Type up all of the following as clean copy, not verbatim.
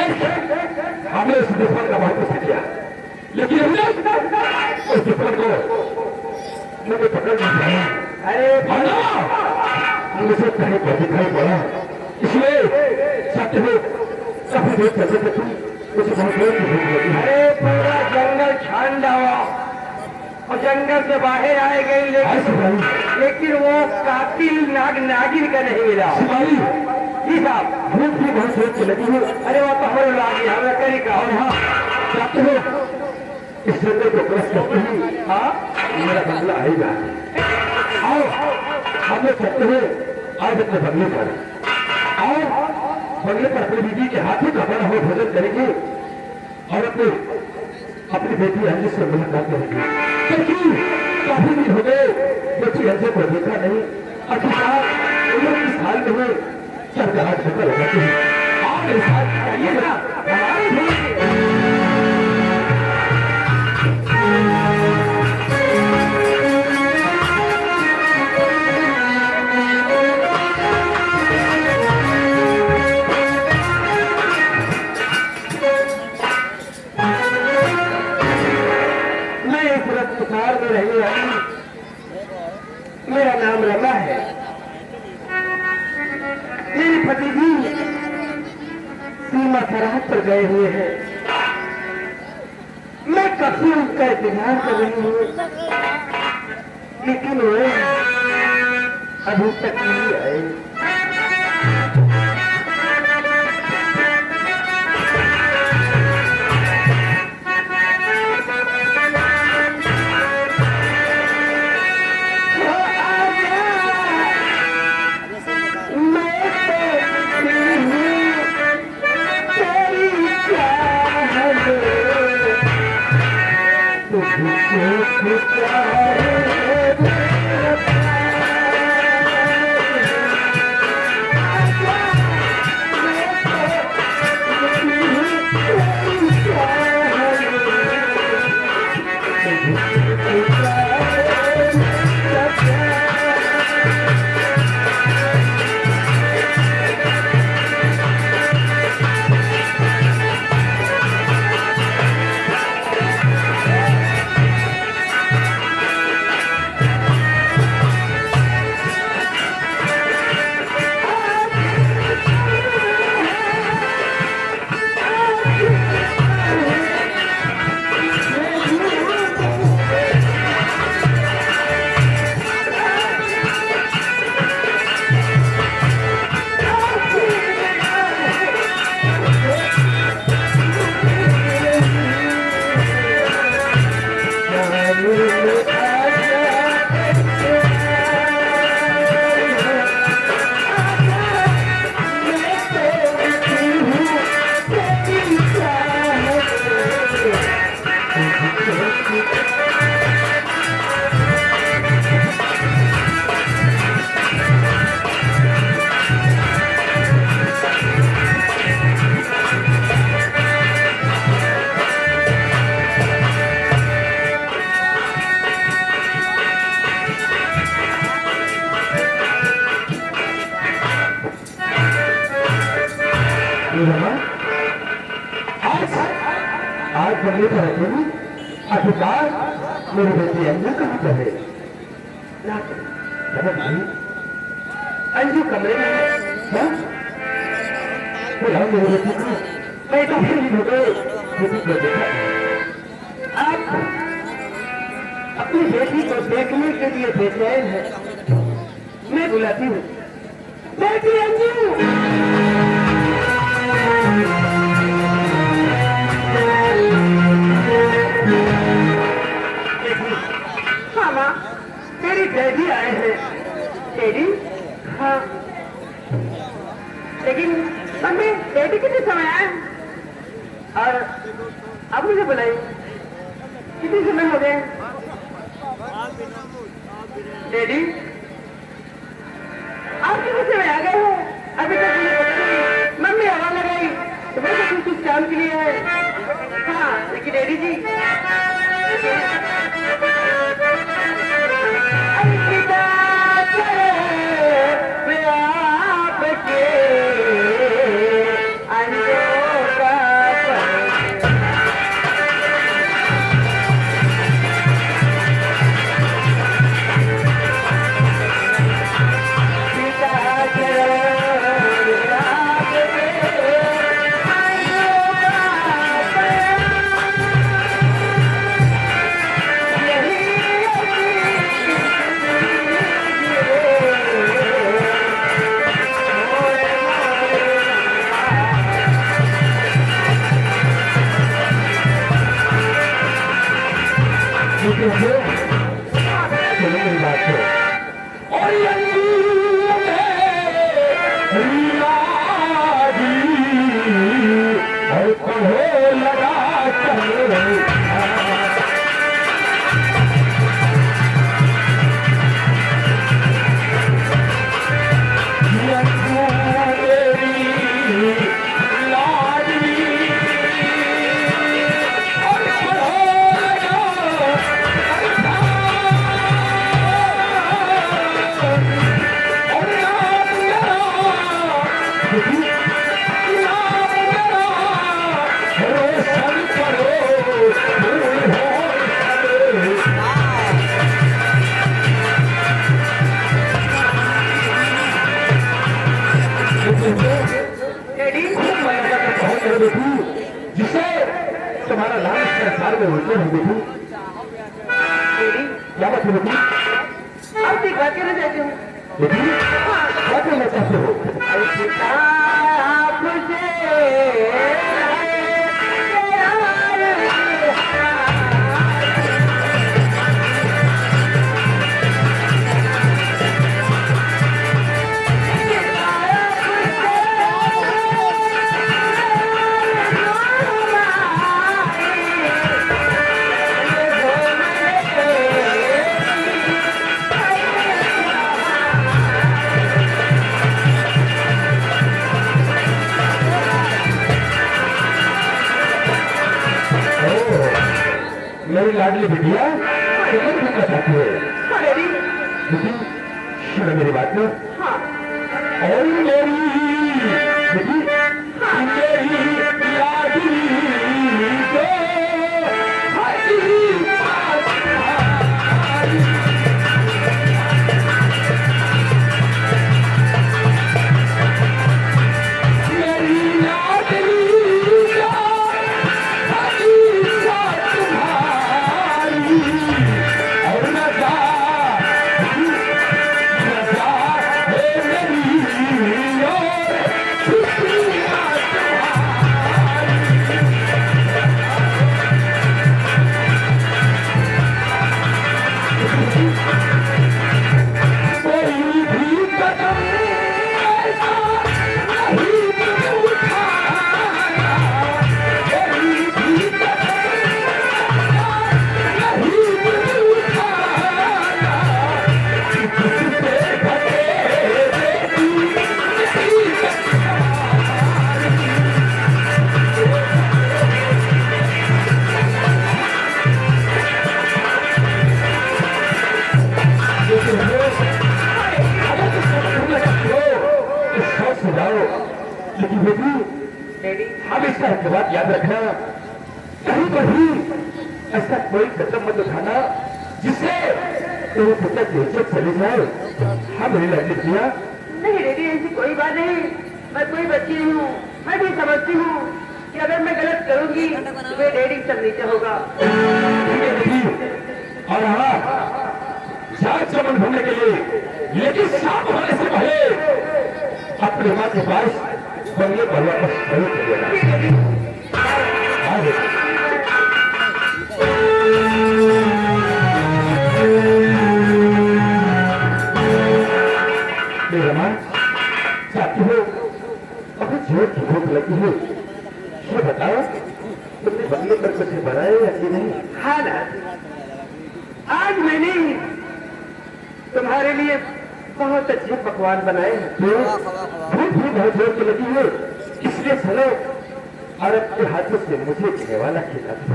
हमने उस दुश्मन का बहुत कुछ किया, लेकिन हमने उस दुश्मन को मुझे पकड़ नहीं पाया। अरे मुझे कहीं पर दिखाई पड़ा, इसलिए सत्य में कभी देख सकते थे मुझे बहुत देर की भूख लगी। अरे पूरा जंगल छान डाला और जंगल से बाहर आए गई, लेकिन वो कातिल नागिन का नहीं मिला। जी साहब, भूख भी बहुत देर की लगी है। अरे वो तो हम लागी हमें करी का। और हाँ सत्य में इस जंगल को क्रॉस करते ही हाँ मेरा बंगला आएगा। आओ हमें सत्य में आज अपने बंगले पर आओ, बंगले पर अपनी बीवी के हाथों का बना हुआ भोजन करेंगे और अपनी बेटी अंजू से मुलाकात करेंगे, क्योंकि काफी दिन हो गए बेटी अंजू को देखा नहीं। आखिरकार इस हाल में हुए सरकार सफल हो जाती है। आप मेरे साथ आइए ना, हमारी भी में रहने वाली, मेरा नाम रमा है। मेरे पति जी सीमा सरहद पर गए हुए हैं। मैं कब से उनका इंतजार कर रही हूँ, लेकिन वो अभी तक नहीं आए। आज बंगले पर रखेगी, अधिकार मेरी बेटी अंजू कहाँ पर है? भाई अंजू कमरे में है। क्या मेरी बेटी को मैं तो फिर भी बेटी को देखा। आप अपनी बेटी को देखने के लिए बेचैन है। मैं बुलाती हूँ, बेटी अंजू। हाँ माँ, तेरी डैडी आए हैं। डैडी? हाँ, लेकिन मम्मी डैडी कितने समय आए और अब मुझे बुलाई? कितने समय हो गए? डैडी आप कितने समय आ गए हो? अभी तक मुझे पता नहीं। मम्मी आवाज लगाई तो मैं तो कुछ काम के लिए है। हाँ, लेकिन डैडी जी आपके अंजो का सुनो मेरी बात को और और कहो लगा जिसे तुम्हारा नाम संसार में होते हैं बेटू। क्या बात है बेटी? अब दिखा के ना देती हूँ बेटी क्या कहना चाहते हो? मेरी लाडली बिटिया क्या कहना चाहती है? बेटी सुनो मेरी बात में। और मेरी बेटी मेरी लाडली को लेकिन बेटी हम इसका एक बात याद रखना, कहीं कहीं ऐसा कोई कदम मत उठाना जिससे तेरे पिता की इज्जत चली जाए। हाँ मेरी लड़की किया नहीं रेडी, ऐसी कोई बात नहीं। मैं कोई बच्ची नहीं हूँ, मैं भी समझती हूँ कि अगर मैं गलत करूंगी तो वे डैडी सब नीचे होगा। और हाँ जांच चमन ढूंढने के लिए, लेकिन शाम होने से पहले अपने माँ के पास बंगले पर वापस जरूर चलेगा। चाहती हो अभी जोर की भूख लगी है, ये बताओ तुमने बंगले पर कुछ बनाया या कि नहीं? हाँ ना, आज मैंने तुम्हारे लिए बहुत अच्छे पकवान बनाए हैं। भूख भी बहुत जोर की लगी है, इसलिए चलो और अपने हाथों से मुझे खिलने वाला खिला दो।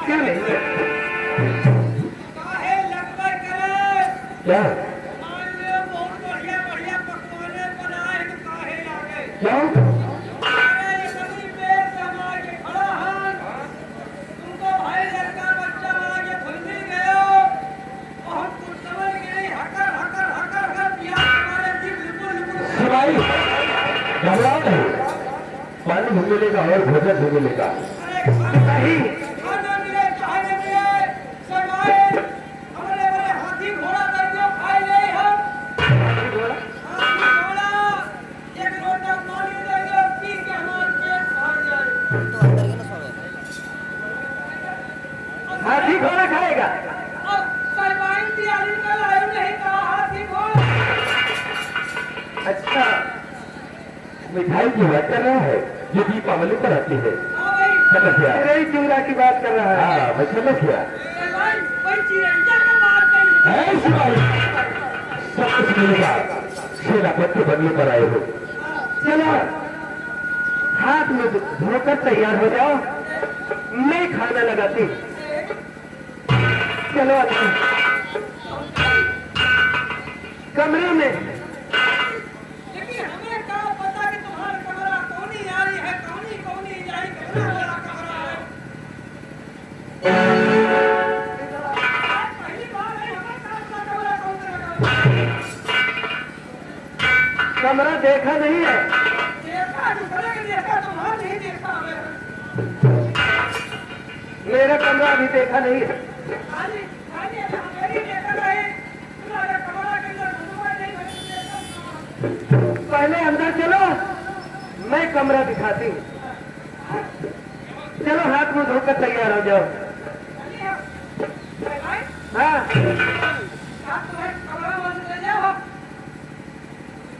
क्यों नहीं? क्या क्या घबराओ नहीं, पानी भी मिलेगा और भोजन भी मिलेगा। खाना खाएगा? अब सरवाइन दियाली का लायु नहीं कहा हाथी को। अच्छा, मिठाई की बात कर रहा है जो दीपावली पर आती है। हाँ भाई, समझ गया? चिरई चूड़ा की बात कर रहा है। हाँ मैं समझ गया। सरवाइन वही चिरंजा का मार गई। है सिपाही, सब कुछ मिलेगा। सेनापति बनने पर आए हो। चलो हाथ में धोकर तैयार हो जाओ, मैं खाना लगाती हूँ। चलो अंदर कमरे में। लेकिन हमें क्या पता कि तुम्हारा कमरा कौनी आ रही है, कौनी जाई, कमरा वाला कमरा है। पहली बार है हमें का कमरा कौन सा कमरा देखा नहीं है? देखा दूसरे के देखा, तुम्हारा नहीं देखा हमें। मेरा कमरा अभी देखा नहीं है। खाली खाली मेरी देखा नहीं, तुम्हारे कमरा के अंदर घुसवा नहीं देखा। पहले अंदर चलो, मैं कमरा दिखाती हूँ। चलो हाथ मुंह धोकर तैयार हो जाओ। हाँ,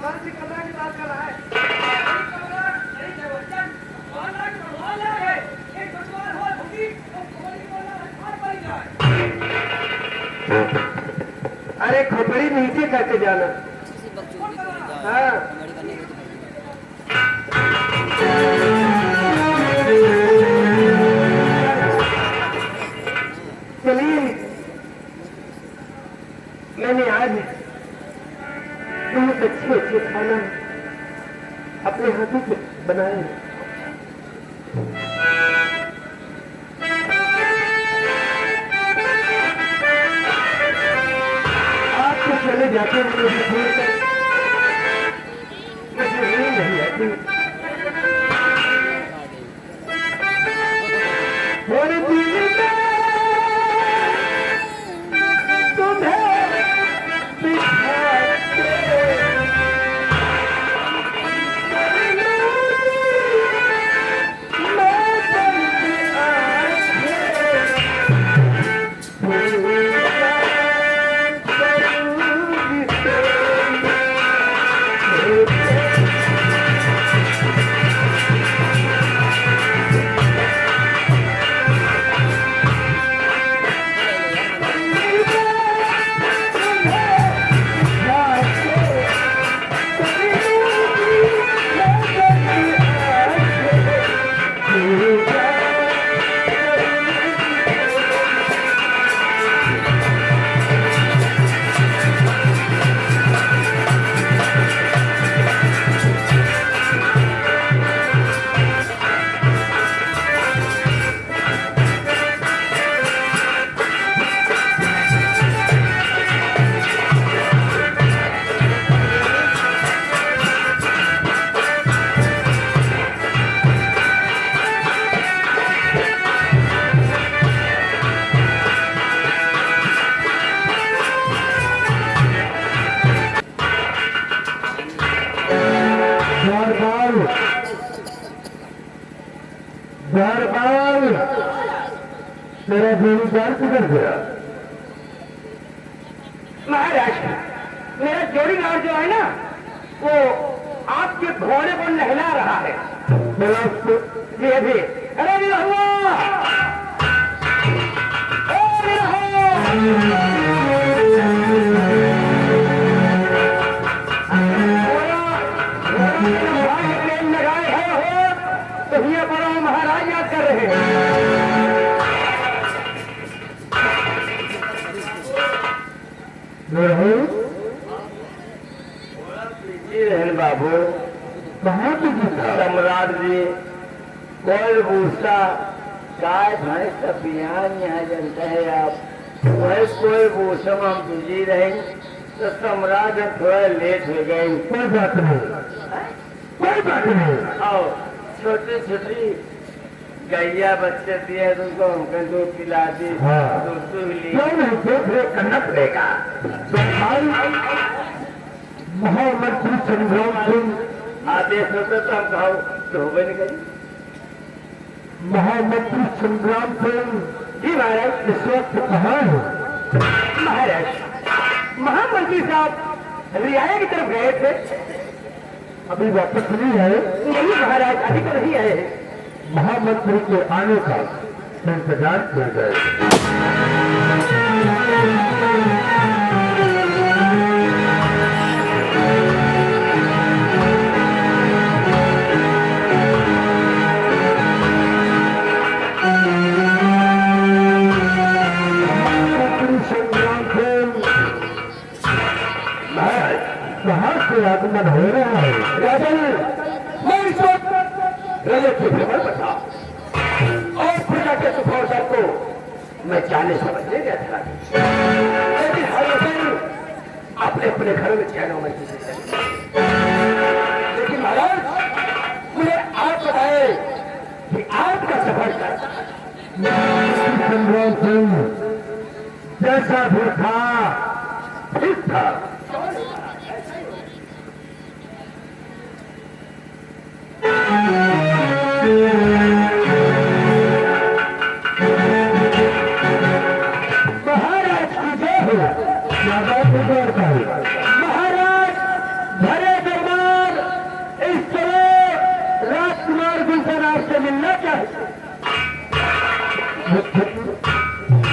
कौन सी कमरा की बात कर रहा है? अरे खोपड़ी नीचे करके जाना। हाँ, चलिए, मैंने आज बहुत अच्छे खाना अपने हाथों से बनाए हैं। आप तो चले जाते हैं, मुझे दूर तक मुझे नींद नहीं आती। और दिल में तुम्हें बिठा के बार तेरा जोड़ीदार किधर गया? महाराज, मेरा जोड़ीदार जो है ना, वो आपके घोड़े को नहला रहा है। मेरा उसको जी अभी। अरे निरहुआ! ओ निरहुआ! लगाए है हो तो ये बड़ा महाराज याद कर रहे हैं। रहन बाबू, कहाँ पे था? सम्राट जी, कोई भूसा गाय भैंस का बिहान यहाँ जनता है आप। वही कोई भूसम हम तुझी रहे तो सम्राट हम थोड़ा लेट हो गए। कोई बात नहीं, कोई बात नहीं। आओ, छोटी छोटी गैया बच्चे दिए तुमको, हमको दूध पिला दी। हाँ। दूध ली। क्यों नहीं, देख रेख करना पड़ेगा। तो भाई महामंत्री संग्राम सिंह आदेश होता तो हम कहो तो हो नहीं करी। महामंत्री संग्राम सिंह जी महाराज। इस वक्त कहाँ हो? महाराज, महामंत्री साहब रियाया की तरफ गए थे। अभी वापस नहीं आए? नहीं महाराज, अभी तो नहीं आए हैं। महामंत्री के आने का इंतजार किया जाए। कहाँ से आगमन हो रहा है? राजन, मैं इस वक्त रजत के भ्रमण पर था और प्रजा के सुखोत्तर को मैं जाने समझने गया था, लेकिन हर वजन अपने अपने घरों में चैनों में लेकिन महाराज, मुझे आप बताए कि आपका सफर कैसा? संग्राम सिंह जैसा भी था ठीक था। महाराज की जय हो। महाराज, भरे दरबार इस तरह राजकुमार गुलशन आपसे मिलना चाहिए।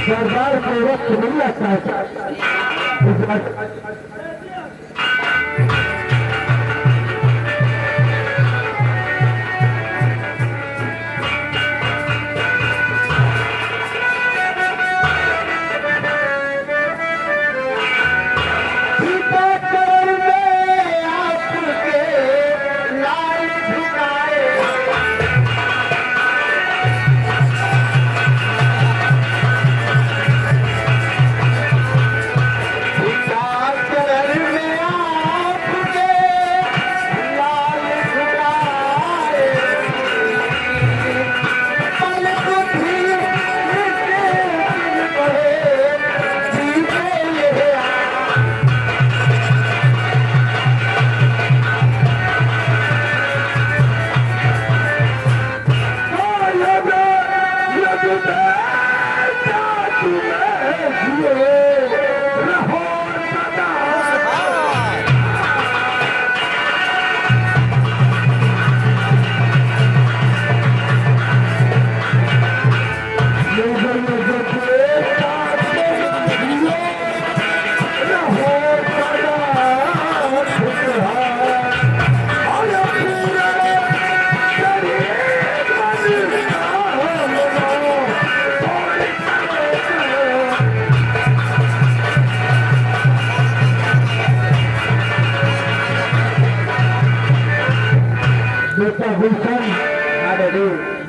सरदार को वक्त मिलना चाहता।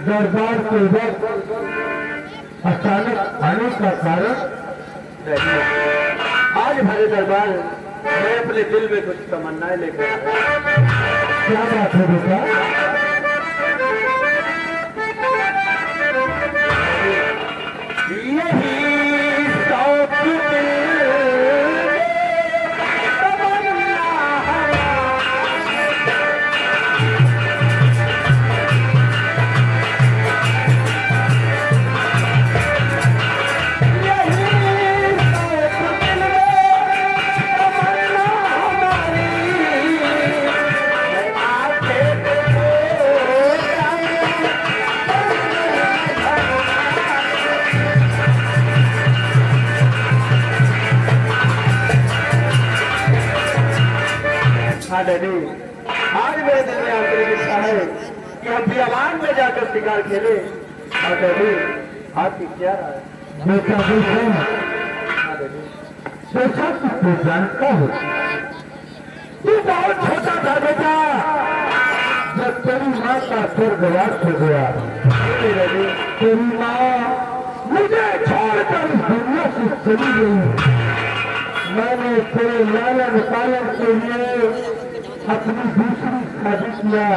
दरबार के वक्त अचानक आने का कारण? आज भरे दरबार मैं अपने दिल में कुछ तमन्नाएं लेकर आया। क्या बात है बेटा? यही शौक दिल में तमन्ना हाँ डैडी, आज मेरे दिल में आंतरिक इच्छा है कि हम बियाबान में जाकर शिकार खेले। और डैडी, आपकी क्या राय है? बेटा गुलशन, हाँ डैडी। जैसा कि तू जानता है, तू बहुत छोटा था बेटा जब तेरी माँ का स्वर्गवास हो गया। तेरी माँ मुझे छोड़कर इस दुनिया से चली गई। मैंने तेरे लालन पालन के लिए अपनी दूसरी शादी किया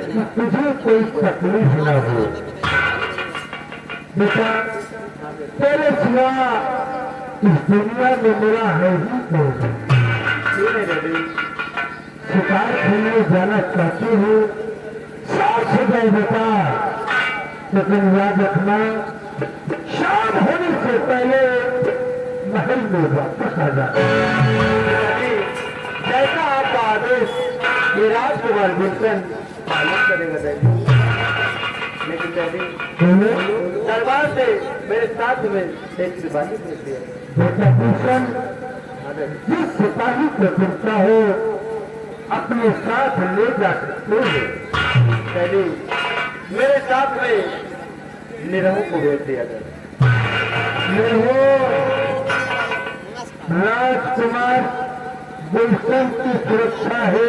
कि तुझे कोई तकलीफ न हो। बेटा, तेरे सिवा इस दुनिया में मेरा है ही कौन? शिकार खेलने जाना चाहती हूँ, साथ हो जाए बेटा, लेकिन याद रखना शाम होने से पहले महल में वापस आ जाए। जैसा आपका आदेश ये राजकुमार गुलशन पालन करेगा डैडी। लेकिन डैडी दरबार से मेरे साथ में एक सिपाही भेज दिया। बेटा गुलशन, जिस सिपाही को गिरता हो अपने साथ ले जा सकते हो। डैडी मेरे साथ में निरहू को भेज दिया गया। राजकुमार गुलशन की सुरक्षा है,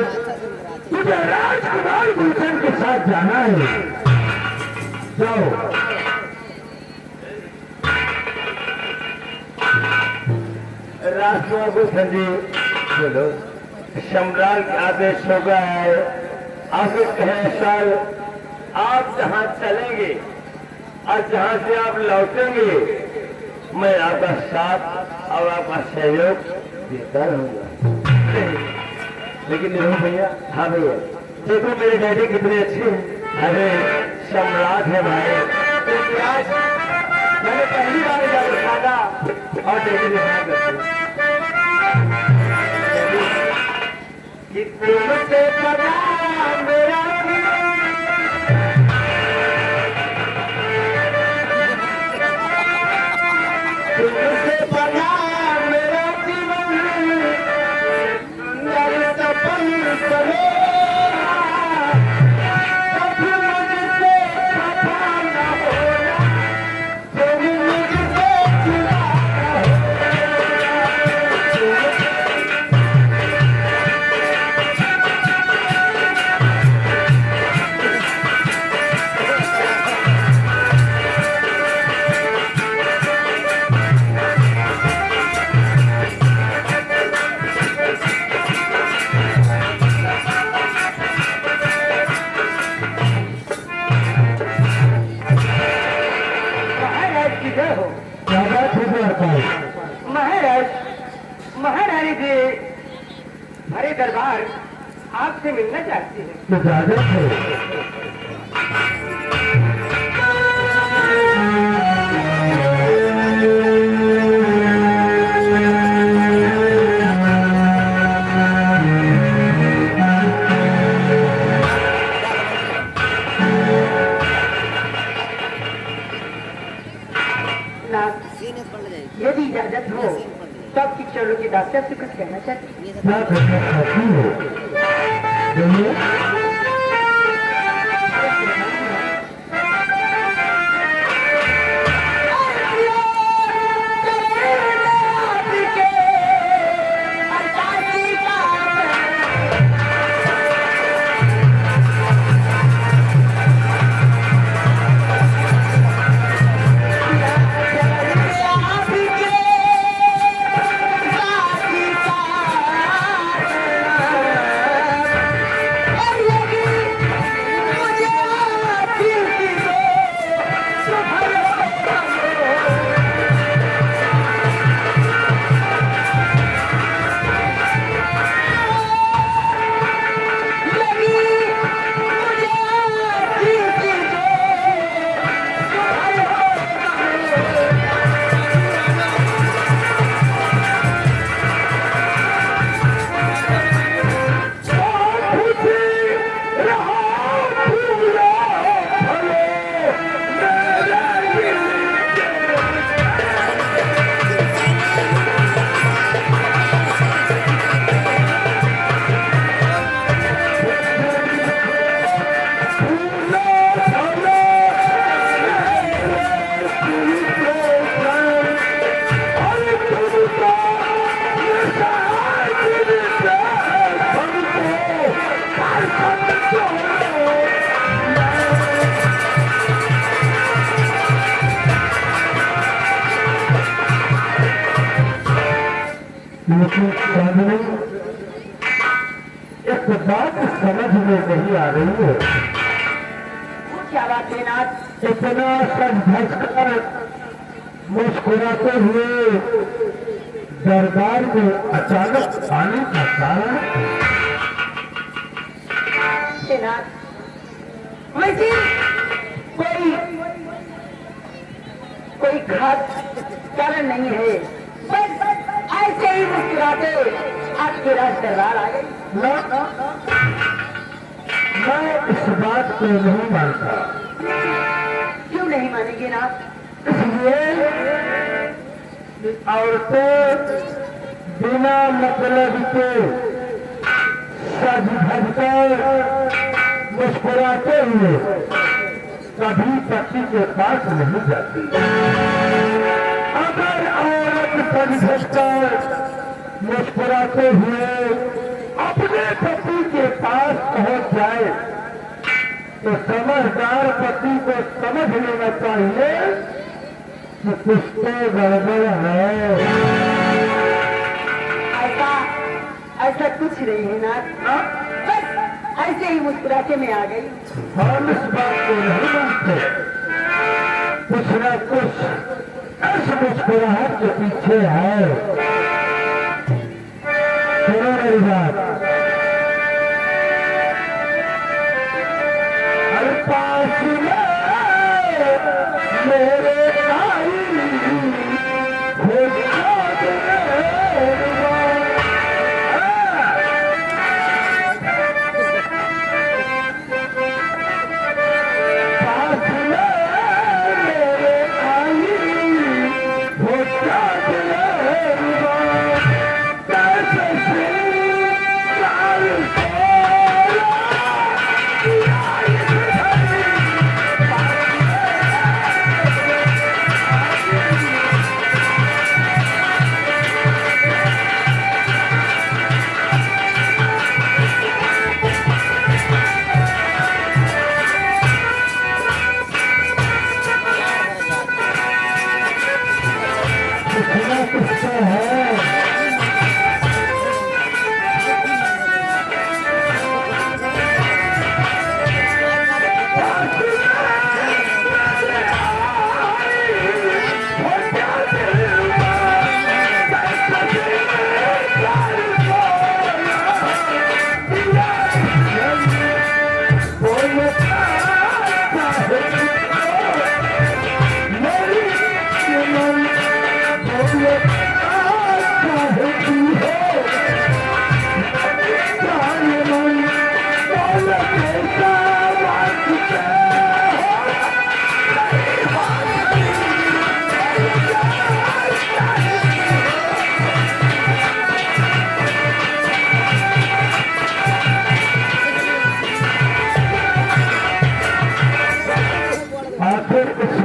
तुझे राजकुमार गुलशन के साथ जाना है। जाओ। राजकुमार गुलशन जी बोलो। सम्राट का आदेश हो गया है, आपके कहने सर आप जहाँ चलेंगे और जहाँ से आप लौटेंगे मैं आपका साथ और आपका सहयोग देता रहूंगा। लेकिन नहीं भैया। हाँ भैया, देखो मेरे डैडी कितने अच्छे हैं। अरे सम्राट है भाई। तो आज मैंने पहली बार जाकर खाना और डैडी ने हाँ करते कि तुमसे पता मेरा तुमसे पता मेरा जीवन मेरे सपन चले कभी मुझसे खफा न होना, कभी मुझसे जुदा महारानी जी हमारे दरबार आपसे मिलना चाहती है। इजाजत है। यदि इजाजत हो तो आपकी चोरों की डॉक्टर से कुछ कहना चाहती हैं। क्या करना चाहती हो? बोलिए। एक बात समझ में नहीं आ रही है। क्या बात है नाथ? इतना सच धसकर मुस्कुराते हुए दरबार में अचानक आने का कारण वैसे कोई कोई खास कारण नहीं है, बस ऐसे ही मुस्कुराते आपके राज दरबार आ गई। मैं इस बात को नहीं मानता। क्यों नहीं मानेंगे ना? इसलिए औरतें बिना मतलब के सज धज कर मुस्कुराते हुए कभी पति के पास नहीं जाती। अगर औरत सज धज कर मुस्कुराते हुए अपने पति के पास पहुंच जाए तो समझदार पति को समझ लेना चाहिए कि कुछ तो गड़बड़ है। ऐसा कुछ नहीं है ना, बस ऐसे ही मुस्कुराते में आ गई। हम इस बात को नहीं मानते। कुछ न कुछ ऐसा मुस्कुराहट के पीछे है। सुनो मेरी बात। अरे पास में मेरे आई हो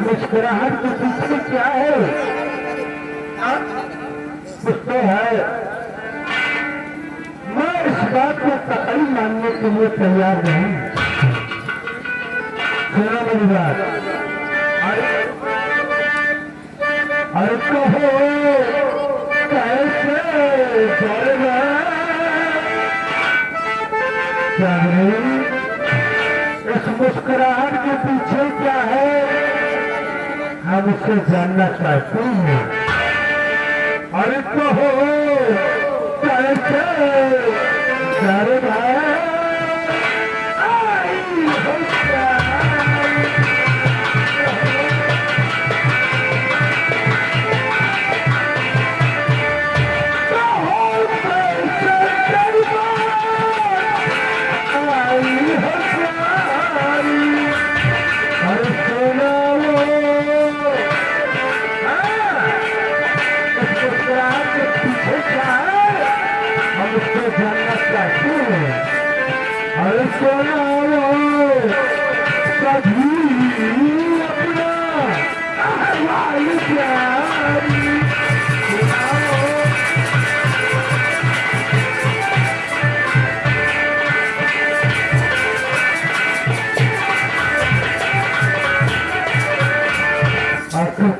मुस्कुराहट के पीछे क्या है? कुछ तो है। मैं इस बात को कतई मानने के लिए तैयार नहीं। सुनो मेरी बात। अरे कहो कैसे जलना इस मुस्कुराहट के पीछे क्या है हम उसे जानना चाहते हैं। अरे कहो कैसे जलना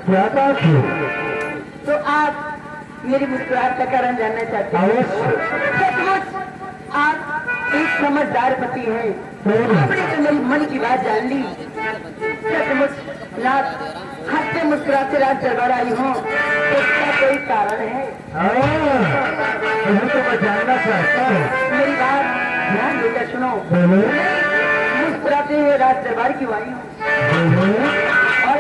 क्या बात है? तो आप मेरी मुस्कुराहट का कारण जानना चाहते हैं? सचमुच आप एक समझदार पति हैं। आपने तो मेरी मन की बात जान ली। सचमुच रात हंसते मुस्कुराते रात दरबार आई हूँ तो इसका कोई कारण है? तो मैं जानना चाहता हूँ। मेरी बात ध्यान देकर सुनो। मुस्कुराते हुए रात दरबार क्यों आई हूँ? और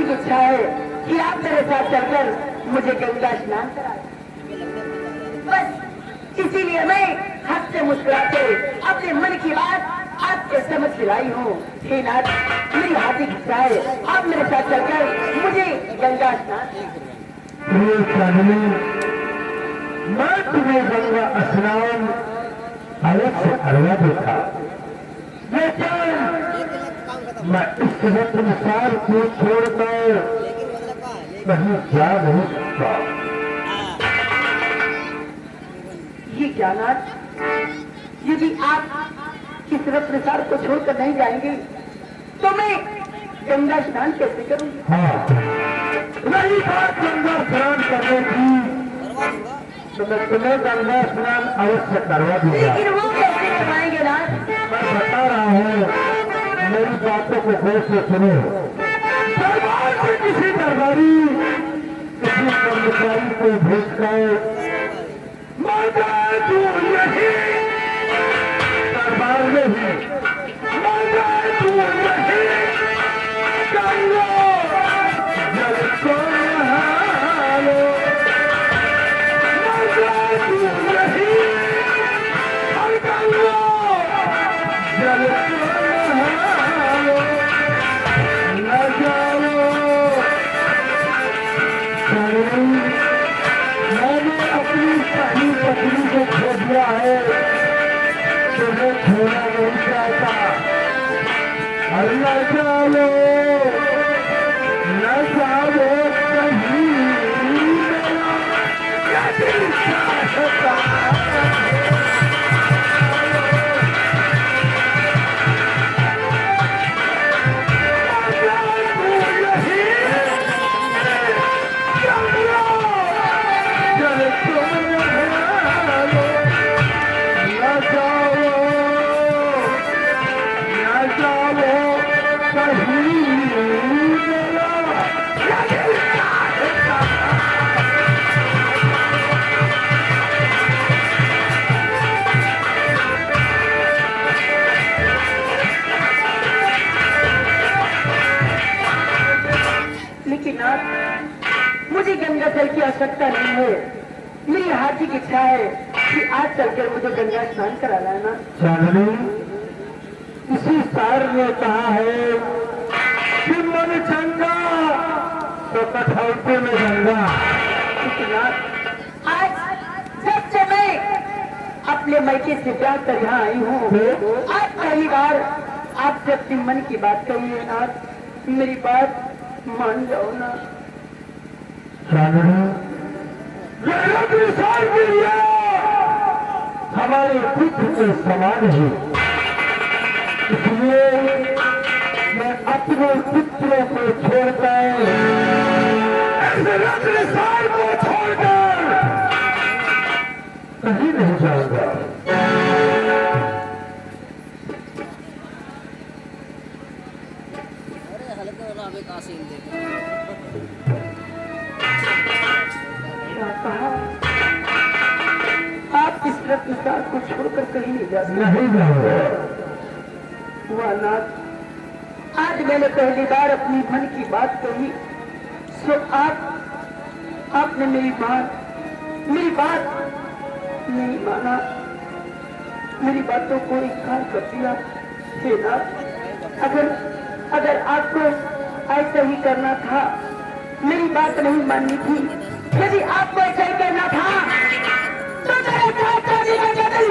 इच्छा है कि आप मेरे साथ चलकर मुझे गंगा स्नान कराएं। बस इसीलिए मैं हंस से मुस्कुराते अपने मन की बात आपके समझ लाई हूँ। हे नाथ, मेरी हार्दिक इच्छा है आप मेरे साथ चलकर मुझे गंगा स्नान। मैं तुम्हें गंगा स्नान अलग से करवा देता, लेकिन मैं इस संसार को छोड़कर कहीं जा नहीं सकता। ये क्या नाथ, यदि आप इस रत्नसार को छोड़कर नहीं जाएंगे तो मैं गंगा स्नान कैसे करूंगी? हाँ, नहीं बात गंगा स्नान करने की तो मैं तुम्हें गंगा स्नान अवश्य करवा दूंगा। लेकिन वो कैसे करवाएंगे नाथ? मैं बता रहा हूँ, मेरी बातों को गौर से सुनो। दरबार में किसी दरबारी किसी कर्मचारी को भेजकर मगर तू यही दरबार में ही मगर तू यही गंगा जल को नहा लो, मगर तू यही गंगा जल को मैंने अपनी सही पत्नी को खो दिया है, तुम्हें छोड़ा नहीं चाहता। न जाओ कहीं मेरा दिल चाहता। मुझे गंगा जल की आवश्यकता नहीं है। मेरी हार्दिक इच्छा है कि आज चलकर मुझे गंगा स्नान करा लाना। चांदनी, इसी शायर ने कहा है कि मन चंगा तो कठौती में गंगा। आज जब से मैं अपने मैके से प्यार कर यहाँ आई हूँ, आज पहली बार आपसे अपने मन की बात कही है। आज मेरी बात मान जाओ ना। चांदनी, साल के लिए हमारे पुत्र के समान ही, इसलिए मैं अपने पुत्रों को छोड़कर ऐसे साल को छोड़कर कहीं नहीं जाऊंगा। अरे हल्के वाला अभी का सीन देखो। आप इस रत्नसार को छोड़कर कहीं नहीं जा सकते। नहीं जाऊंगा। हुआ नाथ, आज मैंने पहली बार अपनी मन की बात कही, सो आपने मेरी बात नहीं माना, मेरी बातों को इनकार कर दिया। हे नाथ, अगर आपको ऐसा ही करना था, मेरी बात नहीं माननी थी, यदि आपको ऐसा ही करना था तो मेरे साथ शादी में जल्दी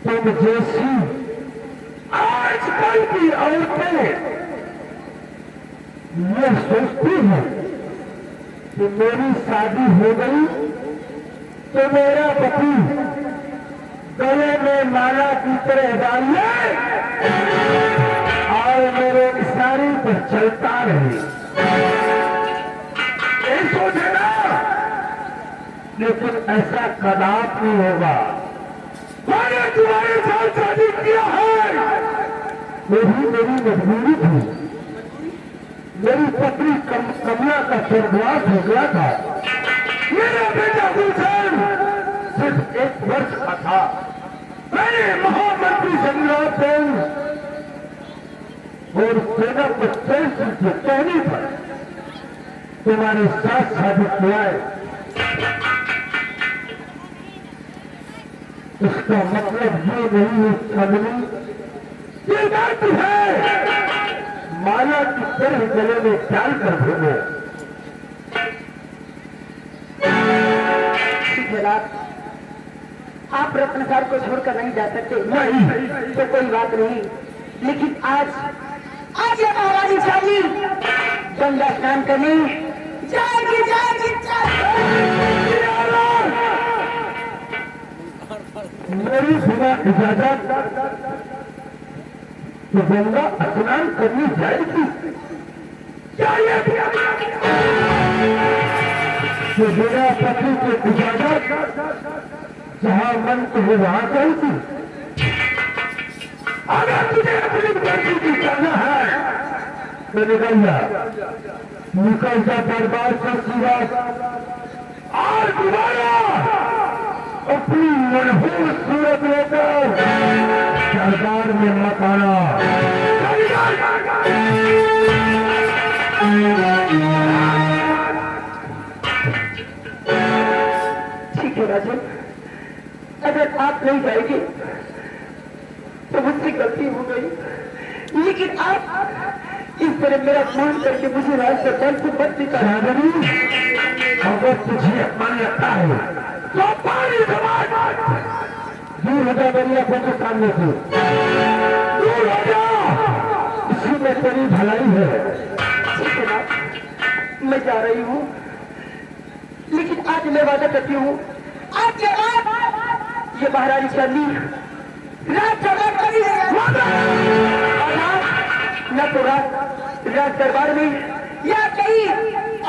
तुम जैसी आजकल की औरतें ये सोचती हैं कि मेरी शादी हो गई तो मेरा पति गले में माला की तरह डाल ले और मेरे इशारे पर चलता रहे। ये सोचेगा, लेकिन ऐसा कदापि नहीं होगा। मैंने तुम्हारे साथ शादी किया है, मेरी मजबूरी थी। मेरी पत्नी कमला का स्वर्गवास हो गया था। मेरा बेटा हुसैन सिर्फ 1 वर्ष का था। मैंने महामंत्री संग्राम सिंह और सेनापति के कहने पर तुम्हारे साथ शादी किया है। इसका मतलब ये नहीं है कमली, ये बात है माला की तरह गले में डाल कर घूमो। आप रत्नसार को छोड़कर नहीं जा सकते। नहीं तो कोई बात नहीं, लेकिन आज ये महारानी शादी गंगा स्नान करने जाएगी। मेरी बिना इजाजत तो गंगा स्नान करनी जाएगी। तो बिना पति के इजाजत जहाँ मन को वो वहां जाएगी। अगर तुझे अपनी मर्जी की करना है तो निकल जा दरबार का सिवा और दोबारा अपनी मनहूस सूरत लेकर सरकार में मत आना। ठीक है राजन, अगर आप नहीं जाएंगे तो मुझसे गलती हो गई, लेकिन आप इस तरह मेरा अपमान करके मुझे रास्ते बल से बच निकाला। अगर तुझे अपमान लगता है तो पानी दूर हो जा मेरी आंखों के सामने से, दूर हो जा। इसी में तेरी भलाई है। ठीक है ना, मैं जा रही हूँ, लेकिन आज मैं वादा करती हूँ, आज के बाद ये महारानी शादी रात न तो रात दरबार में या कहीं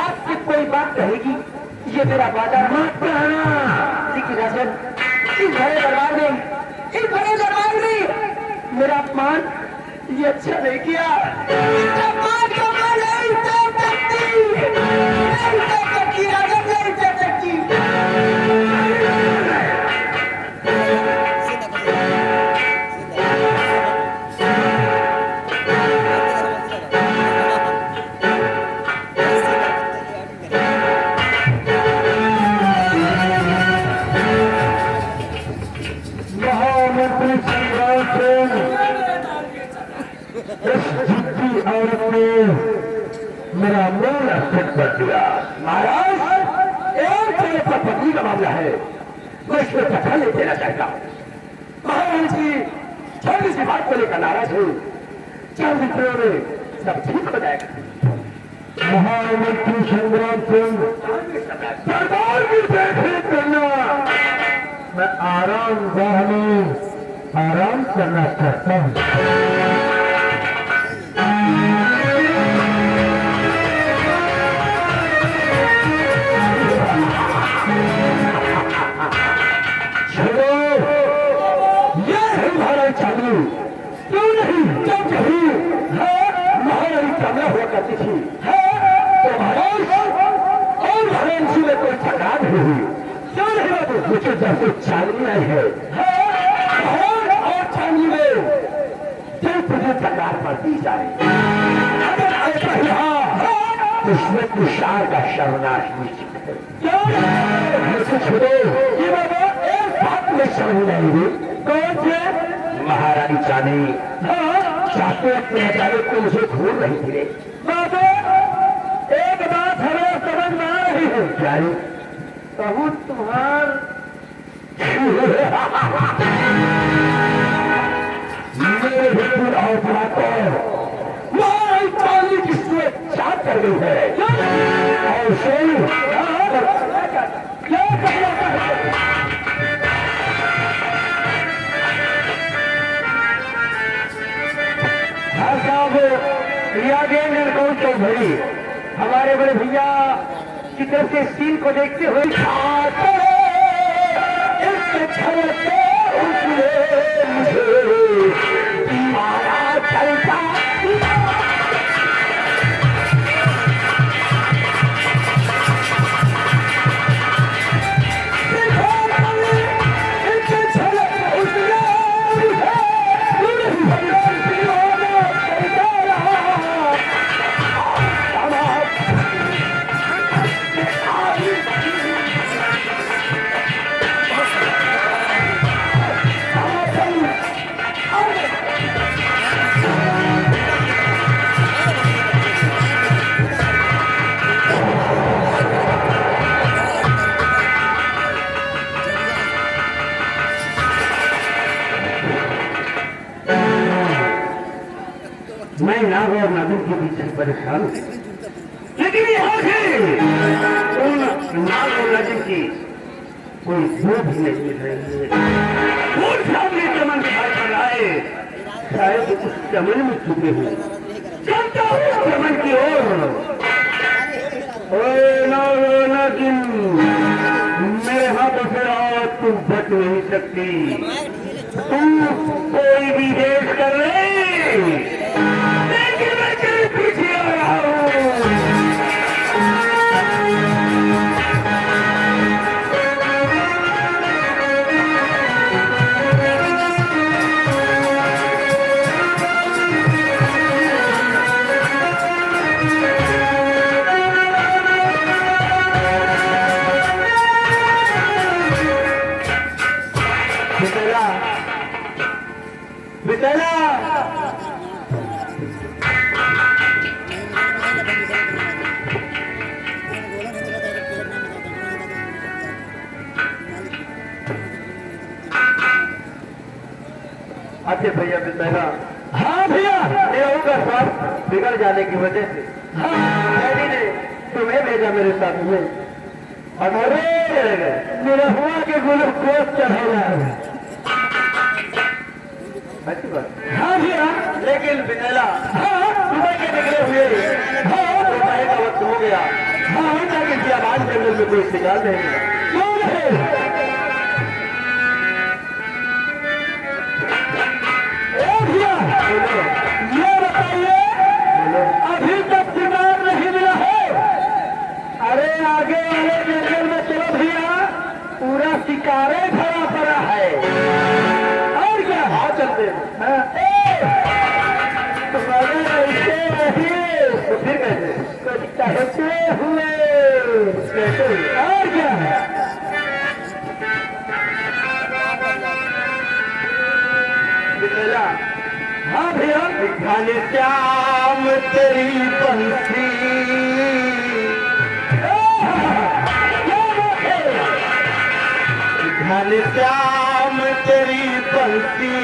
आपसे कोई बात कहेगी, ये मेरा वादा मत कहना। लेकिन राजन, इस बड़े दरबार में मेरा अपमान ये अच्छा नहीं किया। अपमान को मैं नहीं सह सकती राजन, नहीं सह सकती। महामंत्री संग्राम सिंह इस जिद्दी औरत ने मेरा मूल सेट कर दिया। महाराज, एक जगह पर पत्नी का मामला है, मैं इसमें पता नहीं देना चाहता हूँ। महाराज जी छोटी सी बात को लेकर नाराज हूँ। 4 मित्रों ने सब ठीक हो जाएगा। महामंत्री संग्राम सिंह सरदार की देखरेख करना, मैं आरामगाह में आराम करना चाहता हूँ। चलो, ये है महाराज चालू। क्यों नहीं, क्यों कहीं महारानी कमला हुआ करती थी तो महाराज और महाराज में कोई तकरार नहीं हुई। क्यों नहीं बाबू, मुझे जैसे चालनी आई है और चालनी में जब तुझे तकरार पड़ती जाए, अगर ऐसा ही तो उसमें तुषार का सर्वनाश निश्चित है। मुझे छोड़ो, ये बाबा एक बात में समझ नहीं हुई। कौन से? महारानी चांदी चाहते अपने हजारे को मुझे घूर रही थी। बाबा एक बात हमें समझ में आ रही है। क्या है? कहूँ तुम्हार मेरे बिल्कुल और बात महारानी चांदी किसने चाट कर गई है और सुन क्या कहना है? भरी हमारे बड़े भैया की तरफ से सीन को देखते हुए चलता मैं नाग और नागिन के बीच से परेशान हूँ, लेकिन यहाँ से उन नाग और नागिन की कोई दो भी नहीं मिल रही है। कौन सामने चमन दिखाई पड़ रहा है? शायद उस चमन में छुपे हुए। चलता हूँ चमन की ओर। ओए नाग और नागिन, मेरे हाथों से आज तुम बच नहीं सकती। तुम कोई भी देश कर ले, लेकिन मैं तेरे पीछे आ रहा हूँ। बितला अच्छे भैया बितला। हाँ भैया, गेहूं का स्वाद बिगड़ जाने की वजह से डैडी ने तुम्हें भेजा मेरे साथ में। अरे मेरा हुआ के ग्लूकोज चढ़ा है। अच्छी बात। हाँ भैया, लेकिन बिनेला सुबह के निकले हुए दोपहर का वक्त हो गया। हाँ, किसी आवाज जंगल में कोई शिकार नहीं मिला। ये बताइए, अभी तक शिकार नहीं मिला है? अरे आगे वाले जंगल में चलो भैया, पूरा शिकारे भरा पड़ा है। और क्या? हाँ चलते हैं। तुम्हारे ऐसे नहीं तो फिर कैसे? कहते हुए कैसे? और क्या? बिकेला। हाँ भैया, घन श्याम तेरी बंसी, घन श्याम तेरी बंसी,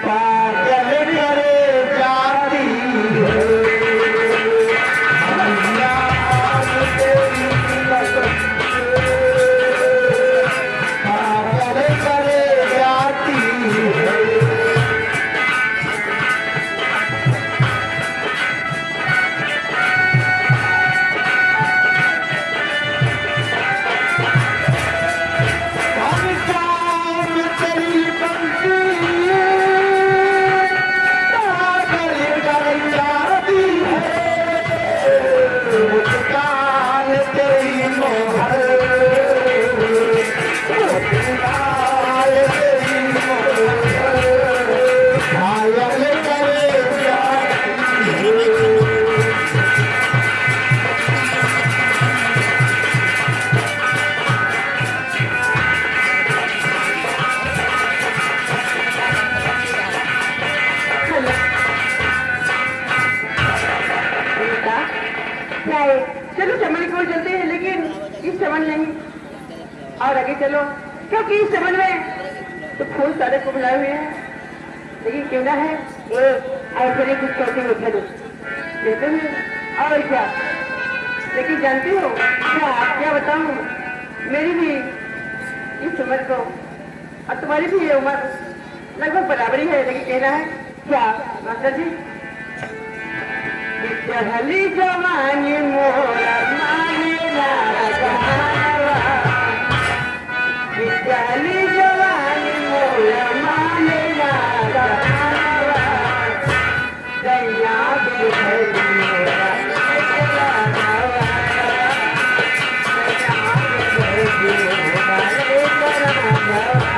पागल करे जाती और आगे चलो, क्योंकि इस समझ में तो फूल सारे को बुलाए हुए हैं, लेकिन क्यों ना है ऐसे नहीं कुछ कहते हुए चलो देते हैं और क्या। लेकिन जानती हो क्या बताऊं, मेरी भी इस उम्र को और तुम्हारी भी ये उम्र लगभग बराबरी है, लेकिन कहना है क्या मास्टर जी, चढ़ली जवानी मोरा माने ना जहानवा, चढ़ली जवानी मोरा माने ना जहानवा, दैया बेघरी मोरा जहानवा, दैया बेघरी मोरा जहानवा।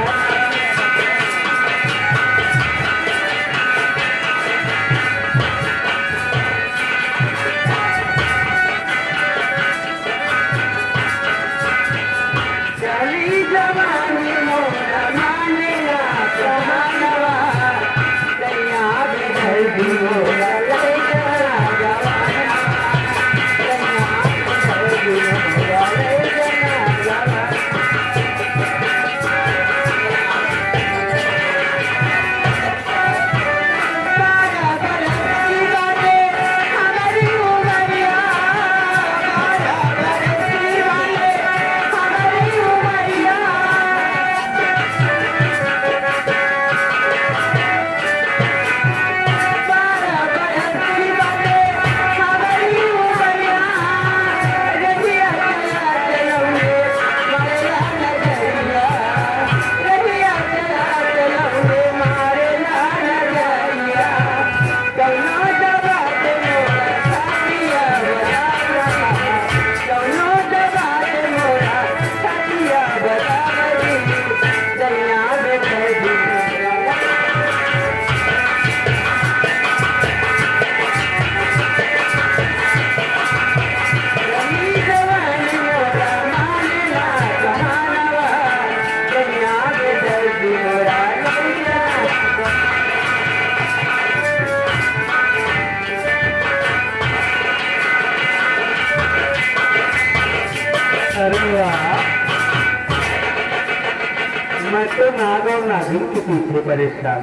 मैं तो नागव नागिन के पीछे परेशान,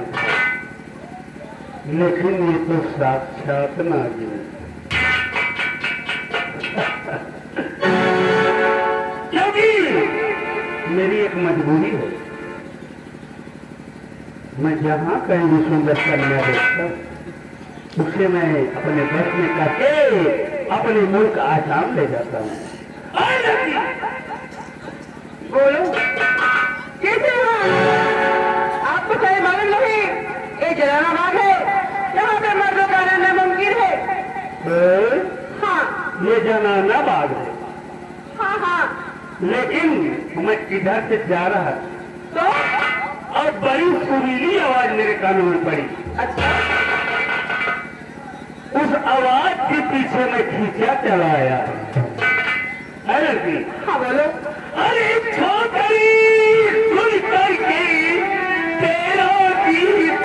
लेकिन ये तो साक्षात नागिन। क्योंकि मेरी एक मजबूरी है, मैं जहाँ कहीं भी सुंदर कन्या देखता हूँ उसे मैं अपने बस में करके अपने मुल्क आसाम ले जाता हूँ। बोलो कैसे हो? आपको सही मालूम नहीं ये जलाना बाग है, यहाँ पे मर्दों का रहना मुमकिन है। हाँ ये जनाना बाग है, हाँ हाँ। लेकिन मैं इधर से जा रहा तो और बड़ी सुरीली आवाज मेरे कानों में पड़ी। अच्छा, उस आवाज के पीछे मैं खींचा चला आया। अरे हाँ बोलो। अरे छोकरी सुन करके तेरा गीत,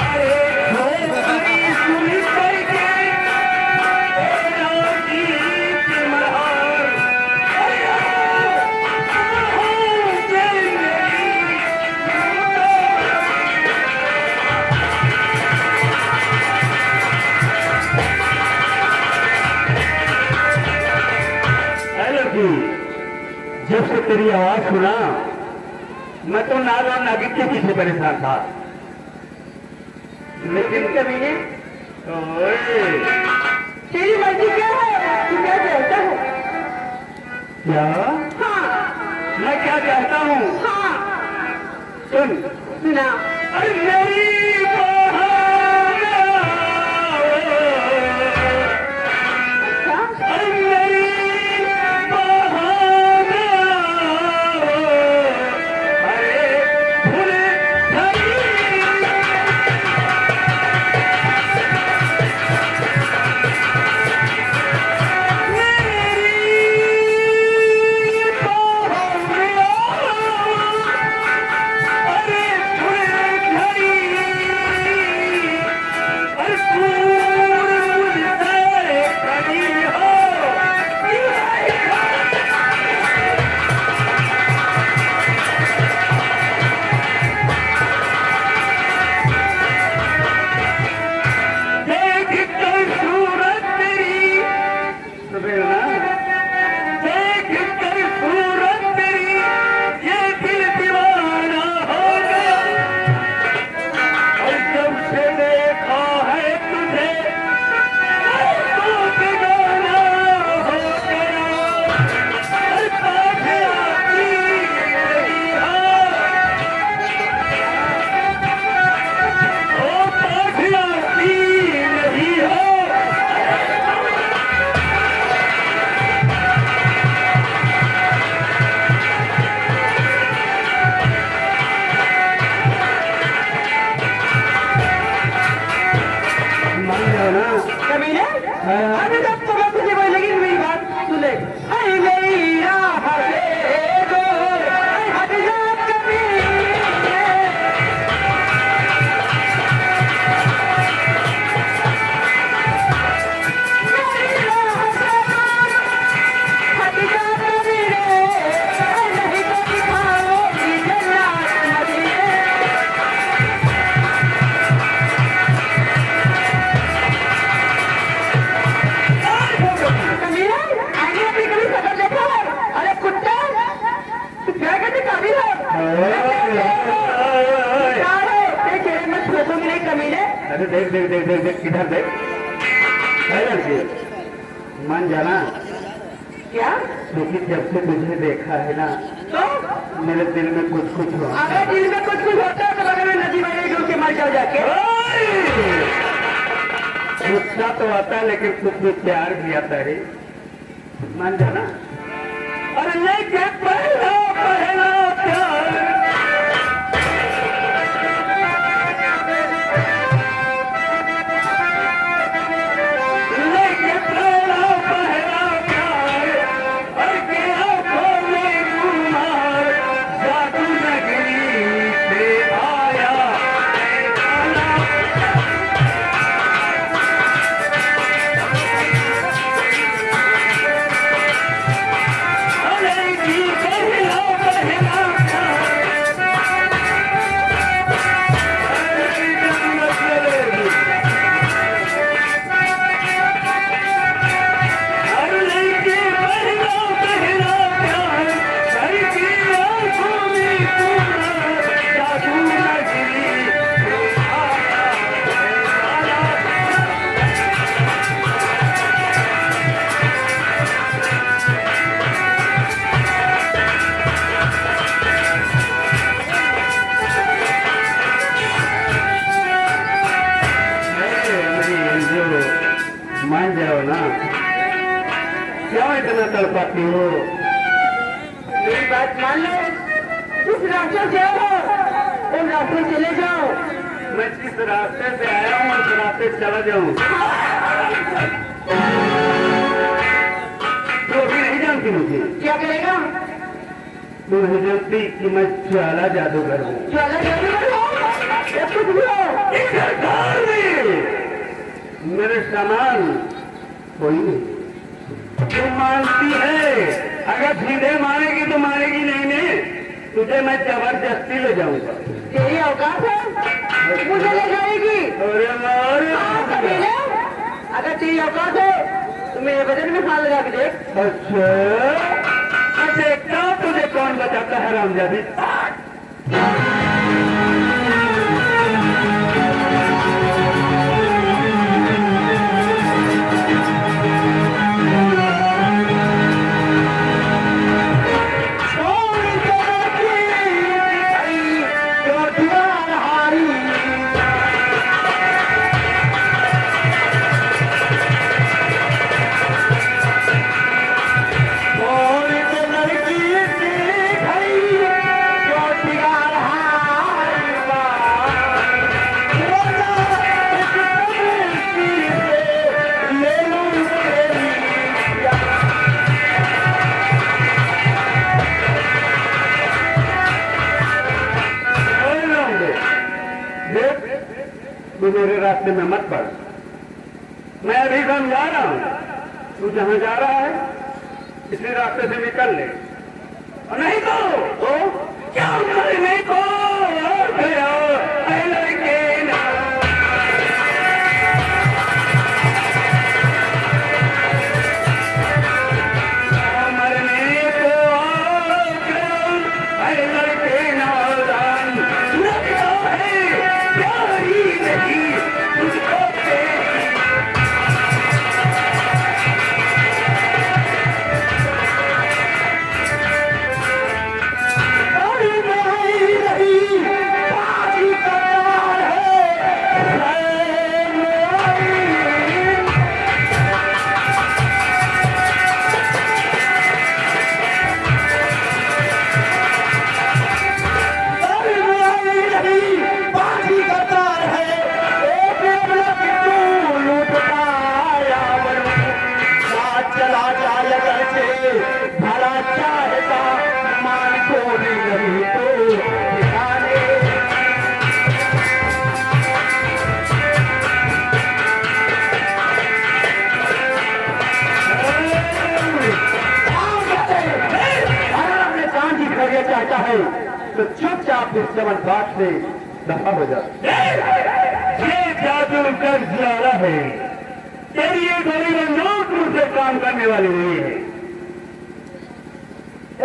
अरे छोकरी सुन करके तेरा गीत महान, जब से तेरी आवाज सुना मैं तो नाग और नागिन के पीछे परेशान था, लेकिन कभी ने ओए, तेरी मर्जी क्या है? तू क्या चाहता हो? क्या हाँ मैं क्या चाहता हूँ? हाँ सुन, सुना। अरे मेरी बहाना, अच्छा अरे मेरी बहाना, अरे भूल गई। मेरी बहाना, अरे भूल गई। देख देख देख देख देख इधर देख लड़की मान जाना क्या क्योंकि जब से तुझे देखा है ना तो मेरे दिल में कुछ कुछ हुआ अगर दिल में कुछ होता है तो बगल में नदी में डूब के मर जाओ जाके। गुस्सा तो आता है लेकिन कुछ भी प्यार भी आता है मान जाना। अरे लेके पहला पहला प्यार लेके पहला पहला प्यार और के आंखों में कुमार जादू नगरी से आया मान जाओ ना क्यों इतना तड़पाती हो मेरी बात मान लो जिस रास्ते से आओ उन रास्ते चले जाओ। मैं जिस रास्ते से आया हूँ उस रास्ते से चला जाऊँ तो भी नहीं जानती मुझे क्या करेगा तू नहीं जानती कि मैं ज्वाला जादूगर हूँ ज्वाला जादूगर हो या कुछ भी हो। इस सरकार में मेरे सामान कोई नहीं तू मानती है अगर सीधे मानेगी तो मानेगी नहीं ने तुझे मैं जबरदस्ती ले जाऊंगा। तेरी औकात है मुझे ले जाएगी। अरे हाँ, कभी ले। अगर तेरी औकात है तो मेरे बदन में हाथ लगा के देख। अच्छा मैं देखता हूँ तुझे कौन बचाता है रामजादी। तू मेरे रास्ते में मत पड़ मैं अभी समझा रहा हूँ तू जहाँ जा रहा है इसी रास्ते से निकल ले और नहीं तो क्या करने को चाहता है तो चुपचाप इस चमन बात से दफा हो जा। ये जादूगर ज्वाला है तेरी ये गोली बंदूक से काम करने वाली नहीं है।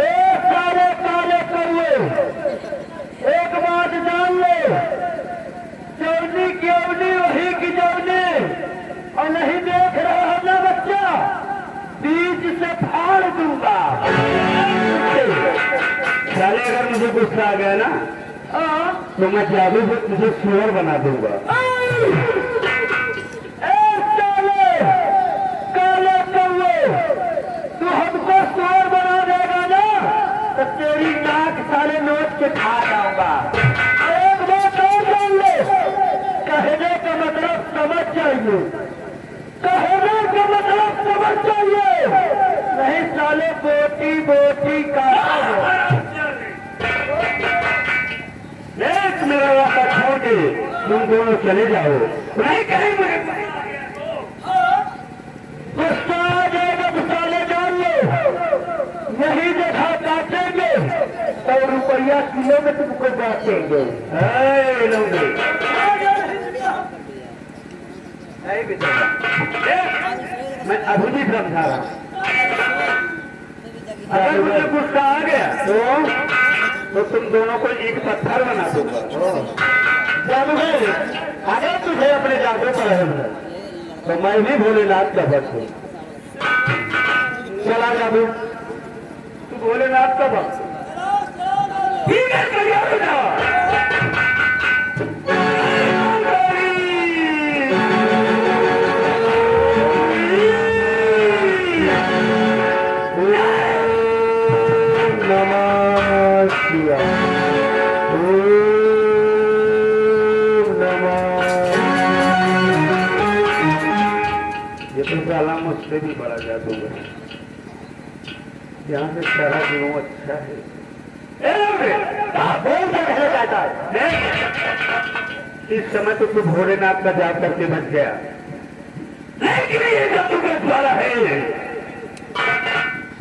एक काले काले कौवे एक बात जान लो चौधरी की अवधि वही की फाड़ दूंगा। साले अगर मुझे गुस्सा आ गया ना तो मैं जादू से तुझे सुअर बना दूंगा। काले कौवे, तू हमको सुअर बना देगा ना तो तेरी नाक साले नोट के खा जाऊंगा। एक बात और जान ले, कहने का मतलब समझ चाहिए, कहने का मतलब समझ चाहिए, नहीं साले बोटी बोटी का एक मेरा रास्ता छोड़ के तुम दोनों चले जाओ। नहीं कहेंगे गुस्सा आ जाएगा तो साले जान लो, नहीं देखा काटेंगे तो रुपया किलो में तुमको बांटेंगे। नहीं बितेगा। मैं अभी भी समझा रहा हूँ। अगर मुझे गुस्सा आ गया तो तुम दोनों को एक पत्थर बना दूंगा। जादूगर, अगर तुझे अपने जादू पर है तो मैं भी भोलेनाथ का भक्त हूँ। चला जादू, तू भोलेनाथ का भक्त। ठीक है, चलिए बेटा। ये तो साला मुझसे भी बड़ा जादूगर, यहाँ से सारा गुरु अच्छा है। इस समय तो तू भोलेनाथ का जाप करके बच गया, लेकिन ये जादूगर साला है।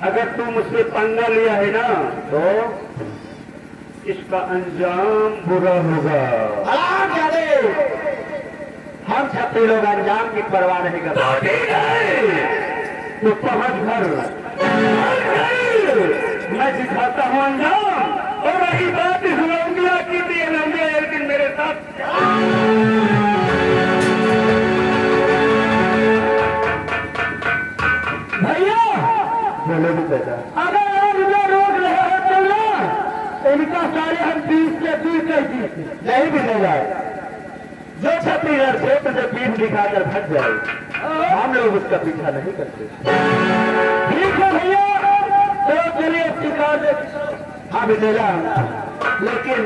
अगर तू मुझसे पंगा लिया है ना तो इसका अंजाम बुरा होगा। हम छपरी लोग अंजाम की परवाह नहीं करते। तो पहुंच घर, मैं दिखाता हूँ अंजाम। और रही बात इस लौंडिया की भी, लौंडिया एक दिन मेरे साथ भैया बोले भी पैदा। अगर आप मुझे रोक रहे हो चलना, इनका सारे हम 20 से 20 नहीं भी जाए। जो छत्तीसगढ़ क्षेत्र से पीठ दिखाकर भट जाए, हम लोग उसका पीछा नहीं करते। ठीक है भैया, तो चलिए शिकार दे। हाँ बिटेला, लेकिन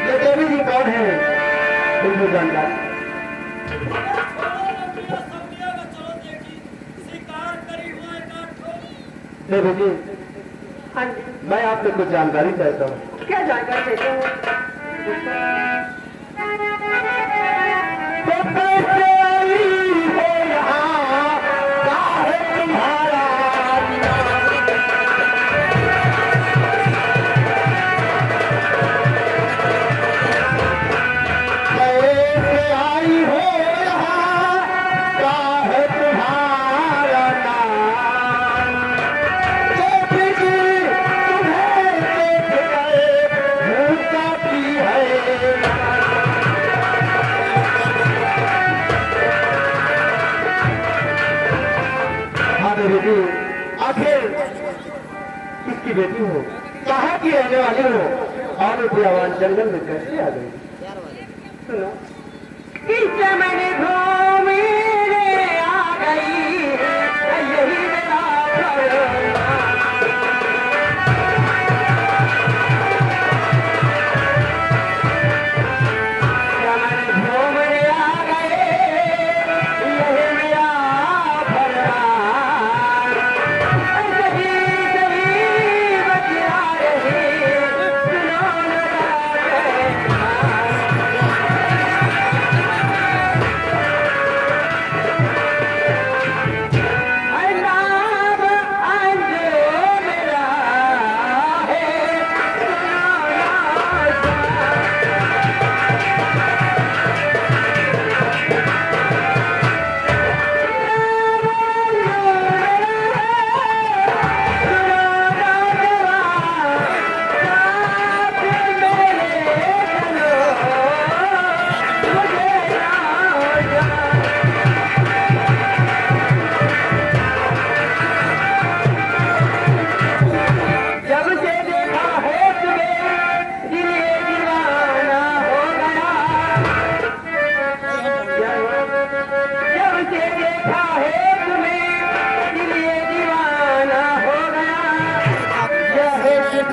ये देवी जी कौन है तुमको जानता? देवी जी, हाँ जी, मैं आपसे कुछ जानकारी चाहता हूँ। क्या जानकारी देते हो? आखिर किसकी बेटी हो, कहाँ की रहने वाली हो, और ये आवाज जंगल में कैसे आ गई? 4 बजे सुनो। इस मैंने घूमी आ गई, यही मेरा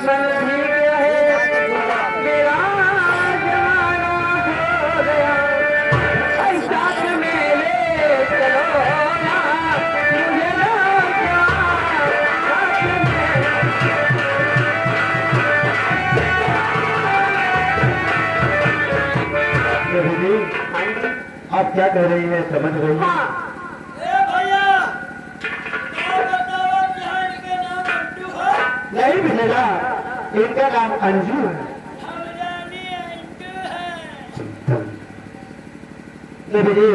बचपन भीग रहे, मेरा जमाना हो गया, ऐसा कि मेले चलो ना, मुझे ना क्या साथ में। प्रभु जी, हाँ जी, आप क्या कह रही हैं, समझ रही हैं? हाँ, ए भैया, क्या बताओ क्या इनके नाम अंजू है? नहीं मिलेगा, इनका नाम अंजू है। हम जानी अंजू है। प्रभु जी,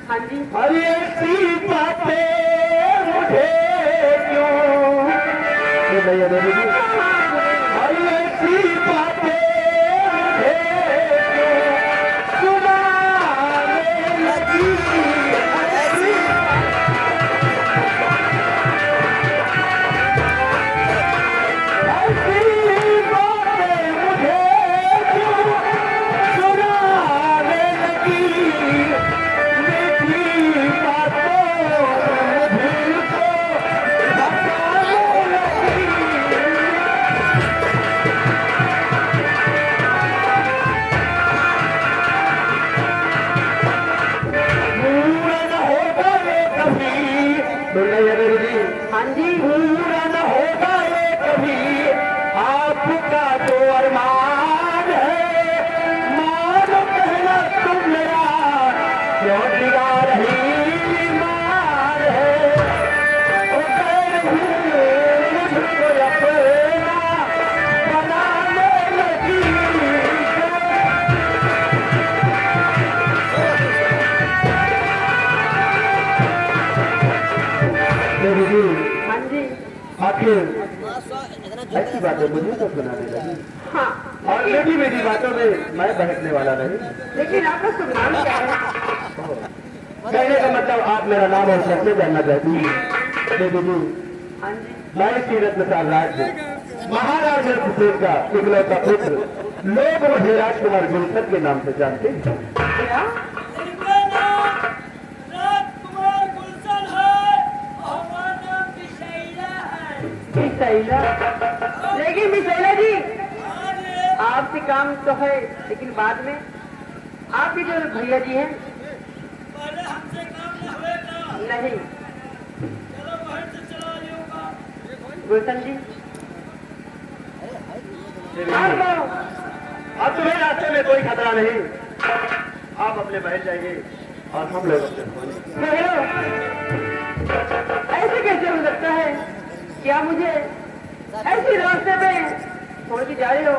हाँ जी, अरे ऐसी बातें मुझे क्यों? ये भैया प्रभु जी, अरे ऐसी बातें मुझे क्यों सुनाने लगी? ऐसी ऐसी बातें मुझे क्यों सुनाने लगी? मीठी बातों में दिल को धड़काने लगी। पूरन होगा ये कभी, दुर्गा देवी जी, हाँ जी, पूरन होगा ये कभी आपका जो अरमान है, मानो कहना तुम मेरा क्यों दिला रही मान है। ओ मुझको अपना बनाने लगी। देवी जी, हाँ जी, आखिर इतना ऐसी बातें मुझे तो सुनाने लगी, हाँ, और मीठी मीठी बातों में मैं बहकने वाला नहीं। लेकिन आपका शुभ नाम क्या है? कहने का मतलब आप मेरा नाम और कैसे जानना चाहती हैं? देवी जी, हाँ जी, मैं सीरत में राज्य महाराज हुसैन का इकलौता पुत्र लोग मुझे राजकुमार गुलशन के नाम से जानते हैं। क्या? इनका नाम राजकुमार गुलशन है और हमारा नाम विशैला है। मिसैला, लेकिन मिसैला जी, अरे आपसे काम तो है, लेकिन बाद में आपके जो भैया जी हैं, पहले हमसे काम न होएगा। नहीं, चलो बाहर से चला लियोगा। गुलशन जी, देवी आप जी, लो। अब तुम्हें रास्ते में कोई खतरा नहीं, आप अपने महल जाइए और हम लोग अपने। हेलो, ऐसे कैसे हो सकता है कि आप मुझे ऐसी रास्ते पे छोड़ के जा रहे हो?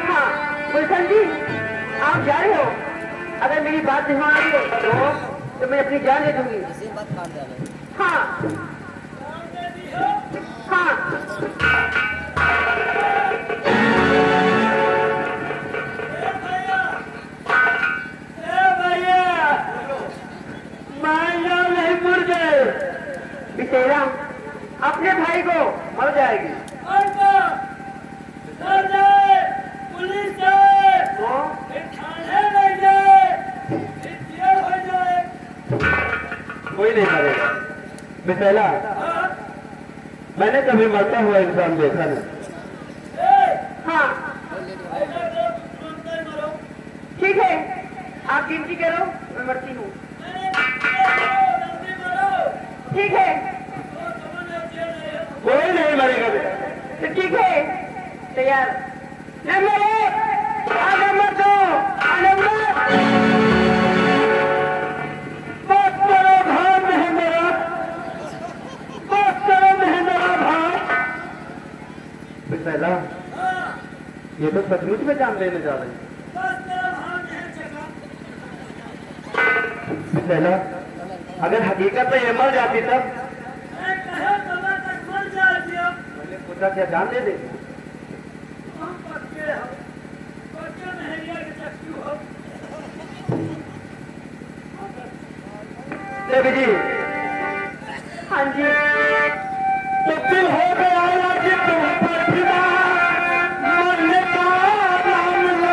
हाँ, गुलशन जी, आप जा रहे हो, अगर मेरी बात नहीं मानोगे तो मैं अपनी जान दे दूंगी। इसी बात काट डाले। हाँ, हाँ, ए भैया, मान जाओ नहीं मुर्दे, बिसेरा अपने भाई को मर जाएगी। और को डर जाए, पुलिस है, वो फिर थाने ले जाए, फिर जेल हो जाए। कोई नहीं मरेगा। मिसेला, हाँ, मैंने कभी मरता हुआ इंसान देखा नहीं। हाँ, ऐसा करो, तुरंत ही मरो। ठीक है, आप गिनती करो, मैं मरती हूँ। अरे, मरो, जल्दी मरो। ठीक है, तो तुमने जेल नहीं हो। कोई नहीं मरेगा बेटा। तो ठीक है, तैयार। नंबर 1, नंबर 2, नंबर बात करो भाई महेंद्रा, बात करो महेंद्रा भाई। मिसेला, हाँ, ये तो सचमुच में जान लेने जा रही है। बस तेरा भाग है जगह। मिसेला, अगर हकीकत में ये मर जाती तब? मैं कहे कमर तक मर जाती अब। मैंने पूछा क्या जान दे देगी? हम पक्के हो, पक्के नहरिया के चक्की हो। देवी जी, हाँ जी, तो दिल हो गया कि तुम पर फिदा, मरने का नाम लो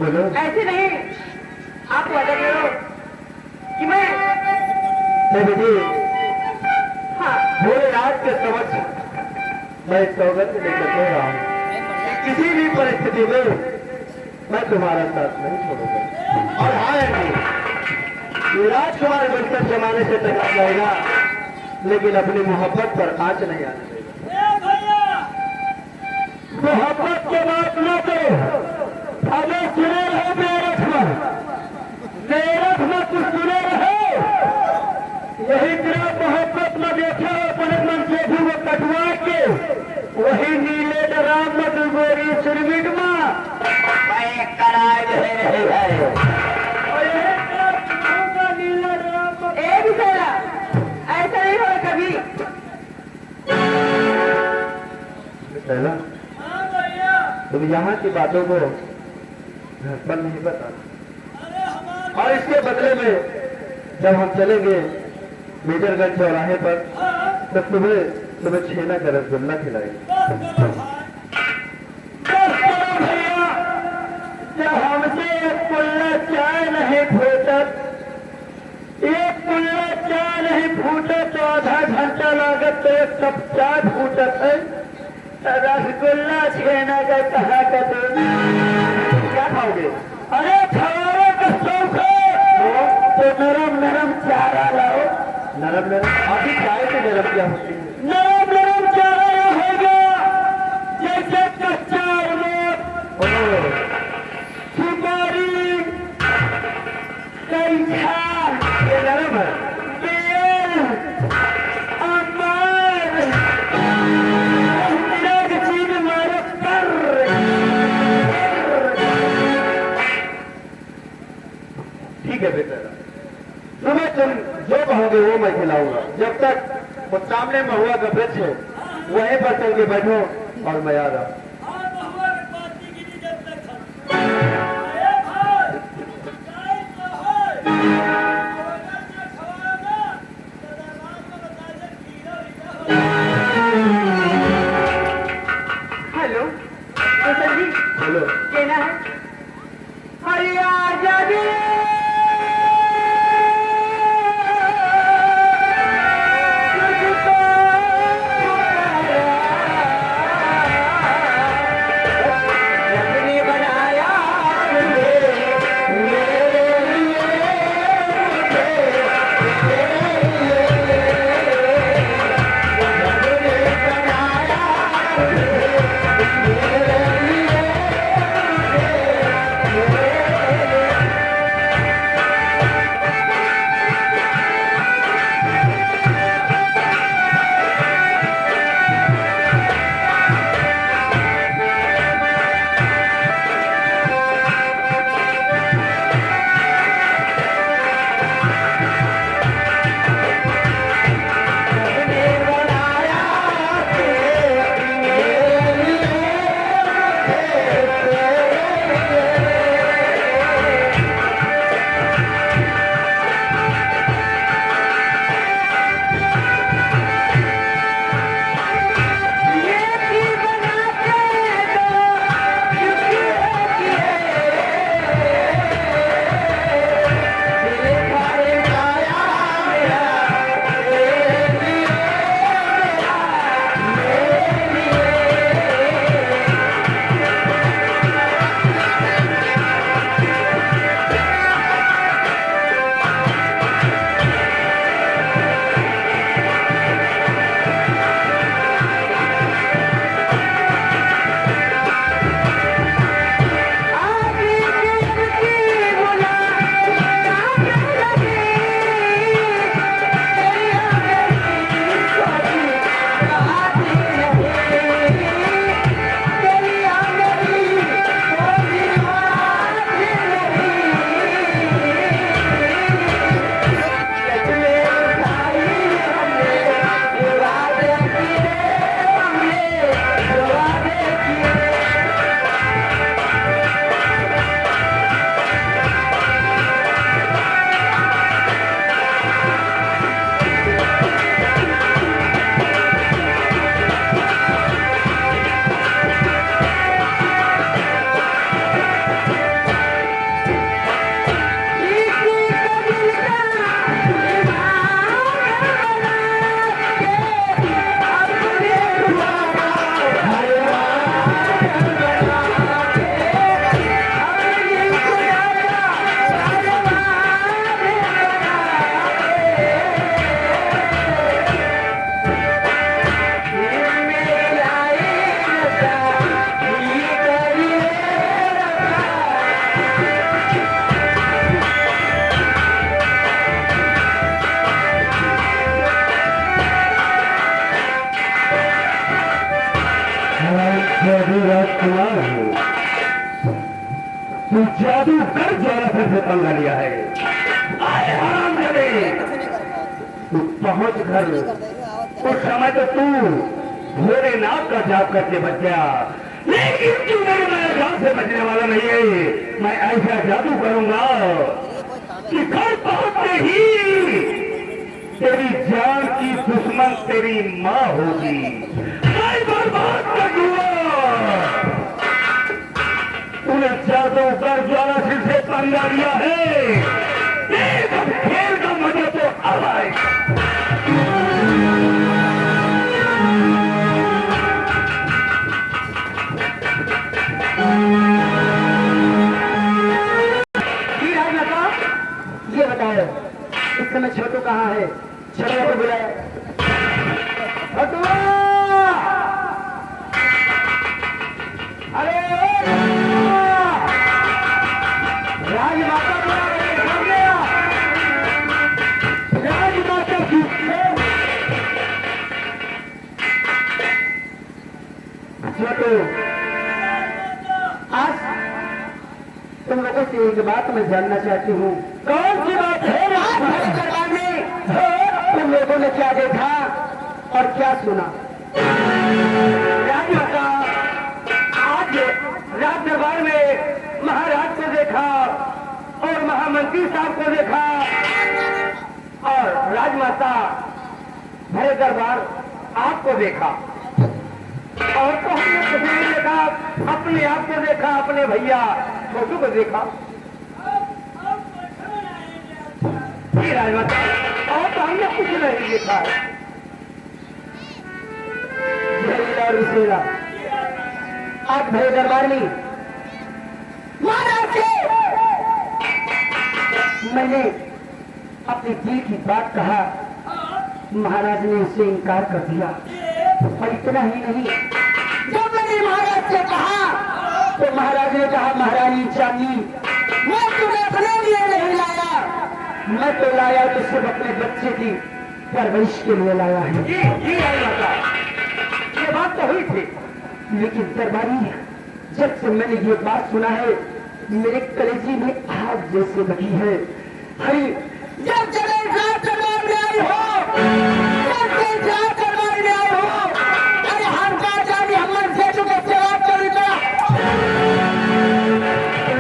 बोलो। ऐसे नहीं, आप वादा करो कि मैं देवी जी, हाँ पूरे रात के समक्ष मैं सौगंध लेकर कह रहा हूँ, किसी भी परिस्थिति में मैं तुम्हारा साथ नहीं छोड़ूंगा। और हाँ आंटी, ये राजकुमार बनकर जमाने से टकरा जाएगा, लेकिन अपनी मोहब्बत पर आंच नहीं आने देगा। ए भैया, मोहब्बत के बात न करो, हमें सुने रहो मेरठ में कुछ सुने रहो। यही तेरा मोहब्बत में देखा अपने मन से भी वो कटवा के वही नीले डराम में गोरी सिरमिट में मैं कराए रहे हैं। और ये तेरा चुनाव का नीला ड्राम में एक ही सोया, ऐसा नहीं होगा कभी। पहला हाँ भैया, तुम यहाँ की बातों को घर पर नहीं बता, अरे हमारे और इसके बदले में जब हम चलेंगे मेजरगंज चौराहे पर, हाँ, तब तुम्हें छेना का रसगुल्ला खिलाएंगे। बस करो भाई। भैया, जब हमसे एक कुल्ला चाय नहीं फूटत, एक कुल्ला चाय नहीं फूटत तो आधा घंटा लागत तो एक कप चाय फूटत है। रसगुल्ला छेना का कहा का क्या खाओगे? अरे खाने का शौक है तो नरम नरम चारा लाओ। नरम नरम अभी चाय तो नरम क्या होती है? नरम नरम चारा यह होगा जैसे कच्चा अमरूद, सुपारी, कैसा ये नरम है, बेल, अमर, एक चीज मारो कर। ठीक है बेटा, तुम्हें तुम जो कहोगे वो मैं खिलाऊंगा। जब तक वो सामने महुआ का वृक्ष है वहीं पर चल के बैठो और मैं आ रहा हूं। हाँ, बहुआ की पार्टी की नहीं जब तक हम। ए भाई, चाय तो है। अगर ना खवाएगा, तो दरबार में बता दे कीड़ा वीड़ा हो। हेलो रोशन जी, हेलो, कहना है अरे आजादी कुमार हूँ। तू जादूगर ज्वालासर से पंगा लिया है। आए हराम जादे, तू पहुंच घर। उस समय तो तू भोलेनाथ का जाप करके बच गया, लेकिन तू मेरे जान से बचने वाला नहीं है। मैं ऐसा जादू करूंगा कि घर पहुंचते ही तेरी जान की दुश्मन तेरी माँ होगी। मैं बर्बाद कर दूंगा। तूने जादूगर ज्वालासर से पंगा लिया है। देख अब खेल का मजा तो अब आएगा। ये बताओ इस समय छोटू कहाँ है? छोटू को बुलाया। छोटू, अरे राजमाता बुला रही है, समझ गया? राजमाता की छोटू, आज तुम लोगों से एक बात मैं जानना चाहती हूँ। कौन सी बात है? दरबार में तुम लोगों ने क्या देखा और क्या सुना? राजमाता, आज राज दरबार में महाराज को देखा और महामंत्री साहब को देखा और राजमाता भरे दरबार आपको देखा और तो हमने कुछ नहीं देखा, अपने आप को देखा, अपने भैया छोटू को देखा। राजमाता, और तो हमने कुछ नहीं देखा। और विशेरा आज भरे दरबार में महाराज से मैंने अपनी दिल की बात कहा, महाराज ने उससे इनकार कर दिया। और इतना ही नहीं, जब मैंने महाराज से कहा तो महाराज ने कहा, महारानी चांदी, मैं तुम्हें अपने लिए नहीं लाया, मैं तो लाया तो सिर्फ अपने बच्चे की परवरिश के लिए लाया है। ये बात तो हुई थी, लेकिन दरबारी जब से मैंने ये बात सुना है मेरे कलेजी में आग जैसे लगी है। हरी जब जगह रात दरबार में आई हो, रात दरबार में आई हो, अरे हम कहा जाने हम से तुम्हें जवाब करेगा।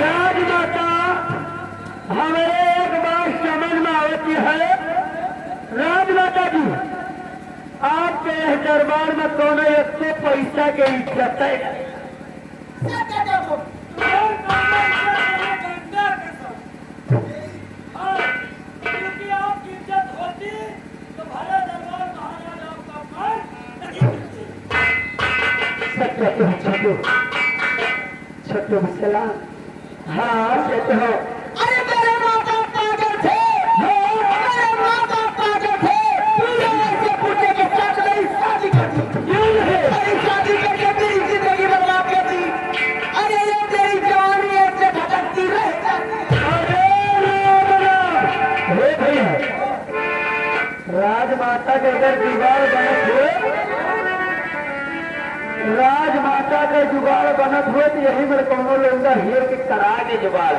राजमाता, हमें एक बात समझ में आती है। राजमाता जी, आपके दरबार में दोनों एक तो पैसा के इज्जत है। क्योंकि आपकी इज्जत होती तो भले दरबार महाराज आपका मान नहीं करते। सच कहते हो छोटू, छोटू सलाम। हाँ कहते हो। अरे मेरे माँ बाप पागल थे, मेरे माँ बाप पागल थे, ऐसे पूछे के साथ मेरी शादी कर दी, मेरी शादी करके मेरी जिंदगी बर्बाद कर दी। अरे ये तेरी जवानी ऐसे भटकती रह जाती। अरे भैया, राजमाता के अगर दीवार बनत हुए, राजमाता के जुगाड़ बनत हुए तो यही मेरे कोनो लोग हीर के करा के जुगाड़।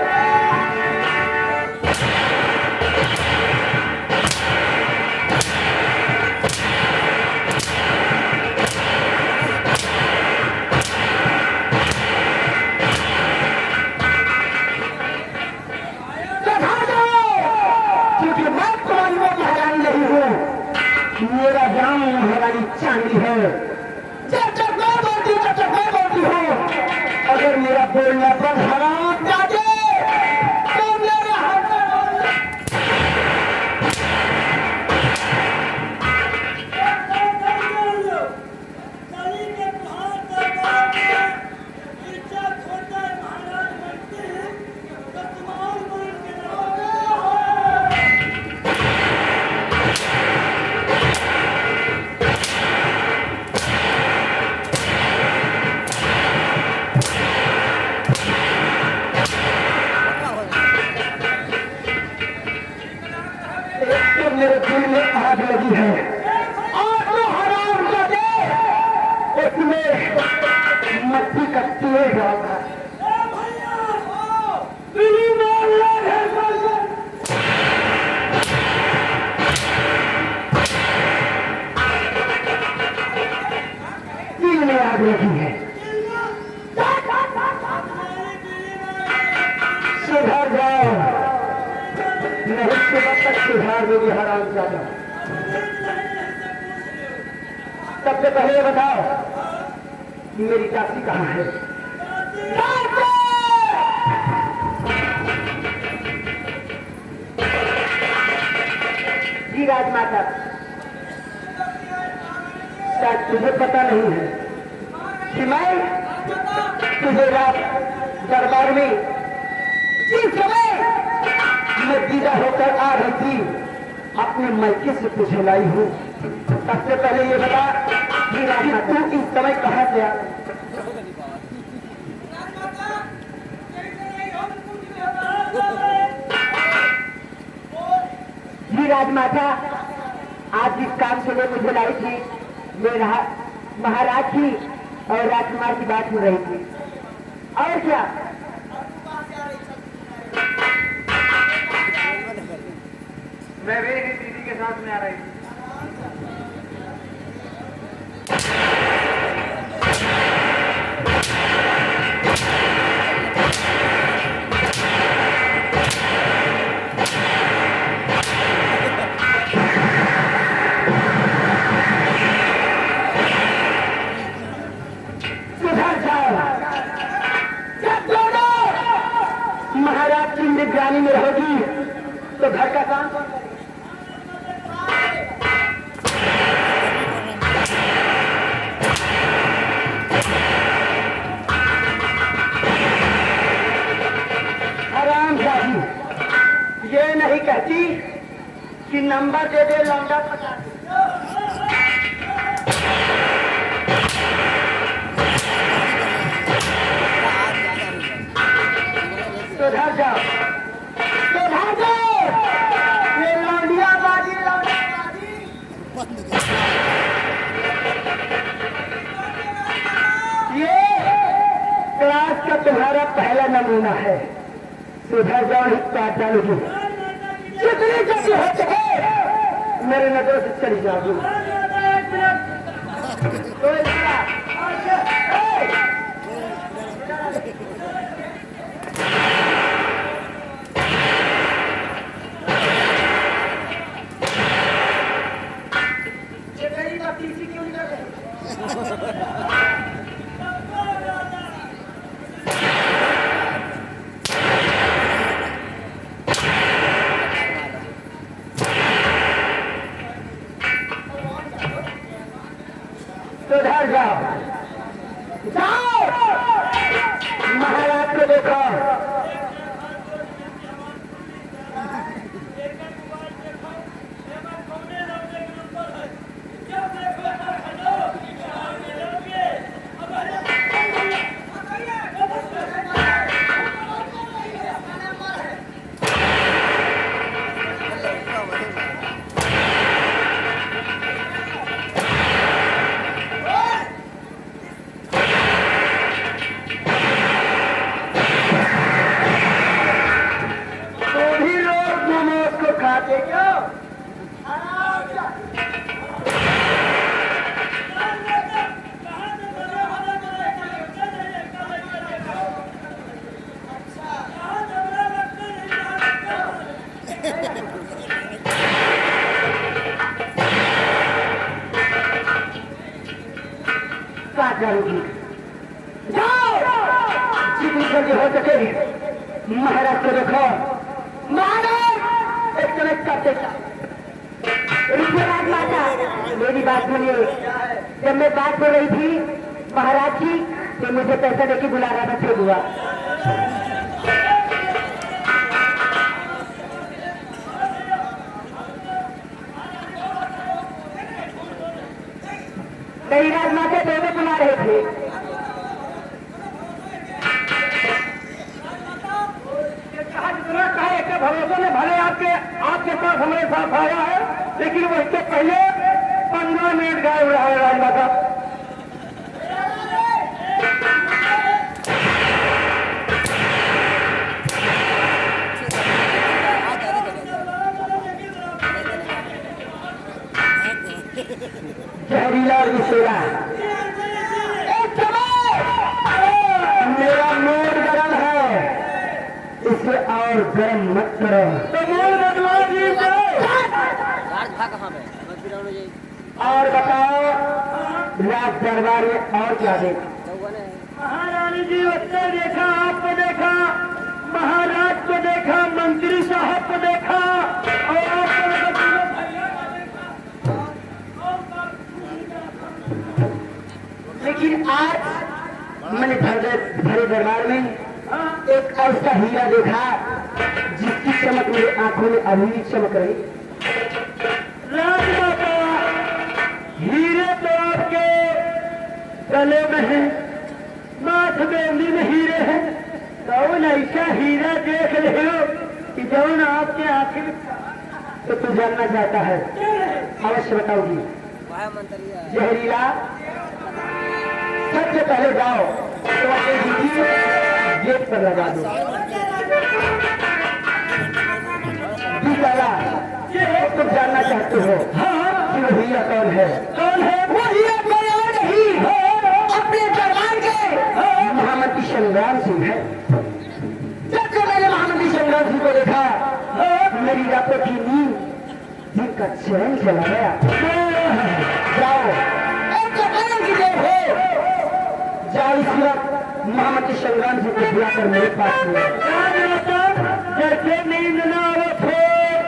क्योंकि मैं तुम्हारी वो महारानी नहीं हूँ, मेरा गांव महारानी चांदी है। जब मैं बोलती हूँ तब मैं बोलती हूँ। अगर मेरा बोलना पर हराम जाते ये जवाब था। ए भैया हो दिल्ली में आग है दिल में आग लगी है। सुधर जाओ, नहीं सुबह तक सुधार दोगे हराम ज्यादा। सबसे पहले बताओ मेरी चाची कहाँ है? जी राजमाता, शायद तुझे पता नहीं है कि मैं तुझे रात दरबार में जिस समय मैं विदा होकर आ रही थी अपने मायके से तुझे लाई हूँ। सबसे पहले ये बता कि तू इस समय कहाँ से आ? जी राजमाता, आज जिस काम के लिए मुझे लाई थी मेरा महाराज जी और राजकुमार की बात हो रही थी। और क्या? मैं भी दीदी के साथ में आ रही थी। सुधर जाओ, जब दोनों महाराज की निगरानी में रहोगी तो घर का काम कौन करेगा? हरामजादी, ये नहीं कहती कि नंबर दे दे लौंडा पचा दे। सुधर जाओ, सुधर जाओ, ये लौंडिया बाजी लौंडा बाजी। ये क्लास का तुम्हारा पहला नमूना है। सुधर जाओ, ही काट डालोगी। जितनी जल्दी हो सके मेरे नजर से चली जाओगी। तो सुधर जाओ, जाओ, महाराज को देखो। करूंगी। जाओ, जितनी जल्दी हो सके महाराज को देखो। महाराज एक समय करते राजमाता, मेरी बात सुनिए। जब मैं बात हो रही थी महाराज जी तो मुझे पैसा देके बुला रहा था फिर हुआ। कई राजमाता दोनों बुला रहे थे। भरोसे में भले आपके पास हमारे साथ आया है, लेकिन वो इससे पहले 15 मिनट गायब रहा है राजमाता। और बताओ राज दरबार में और क्या देखा? महारानी जी उत्तर देखा, आपको देखा, महाराज को देखा, मंत्री साहब को देखा और आपको लेकिन आज मैंने भरे दरबार में एक ऐसा हीरा देखा जिसकी चमक मेरी आंखों में अभी भी चमक रही। राजमाता हीरे तो आपके गले में है, माथ बेंदी में हीरे हैं, कौन ऐसा हीरा देख रहे हो कि जौन आपके आखिर तो तू जानना चाहता है, अवश्य बताऊंगी। वह मंत्री है। जहरीला सबसे पहले जाओ तो अपने दीदी गेट पर लगा दो। दूसरा तुम जानना चाहते हो कि वो हीरा कौन है? कौन है? वो हीरा कोई और नहीं, अपने दरबार के महामंत्री संग्राम सिंह है। जब से मैंने महामंत्री संग्राम सिंह को देखा मेरी रातों की नींद दिन का चैन चला गया। जाओ एक जगह की देर है, जाओ इस वक्त महामंत्री संग्राम सिंह को बुलाकर मेरे पास ले। राजमाता जैसे नींद ना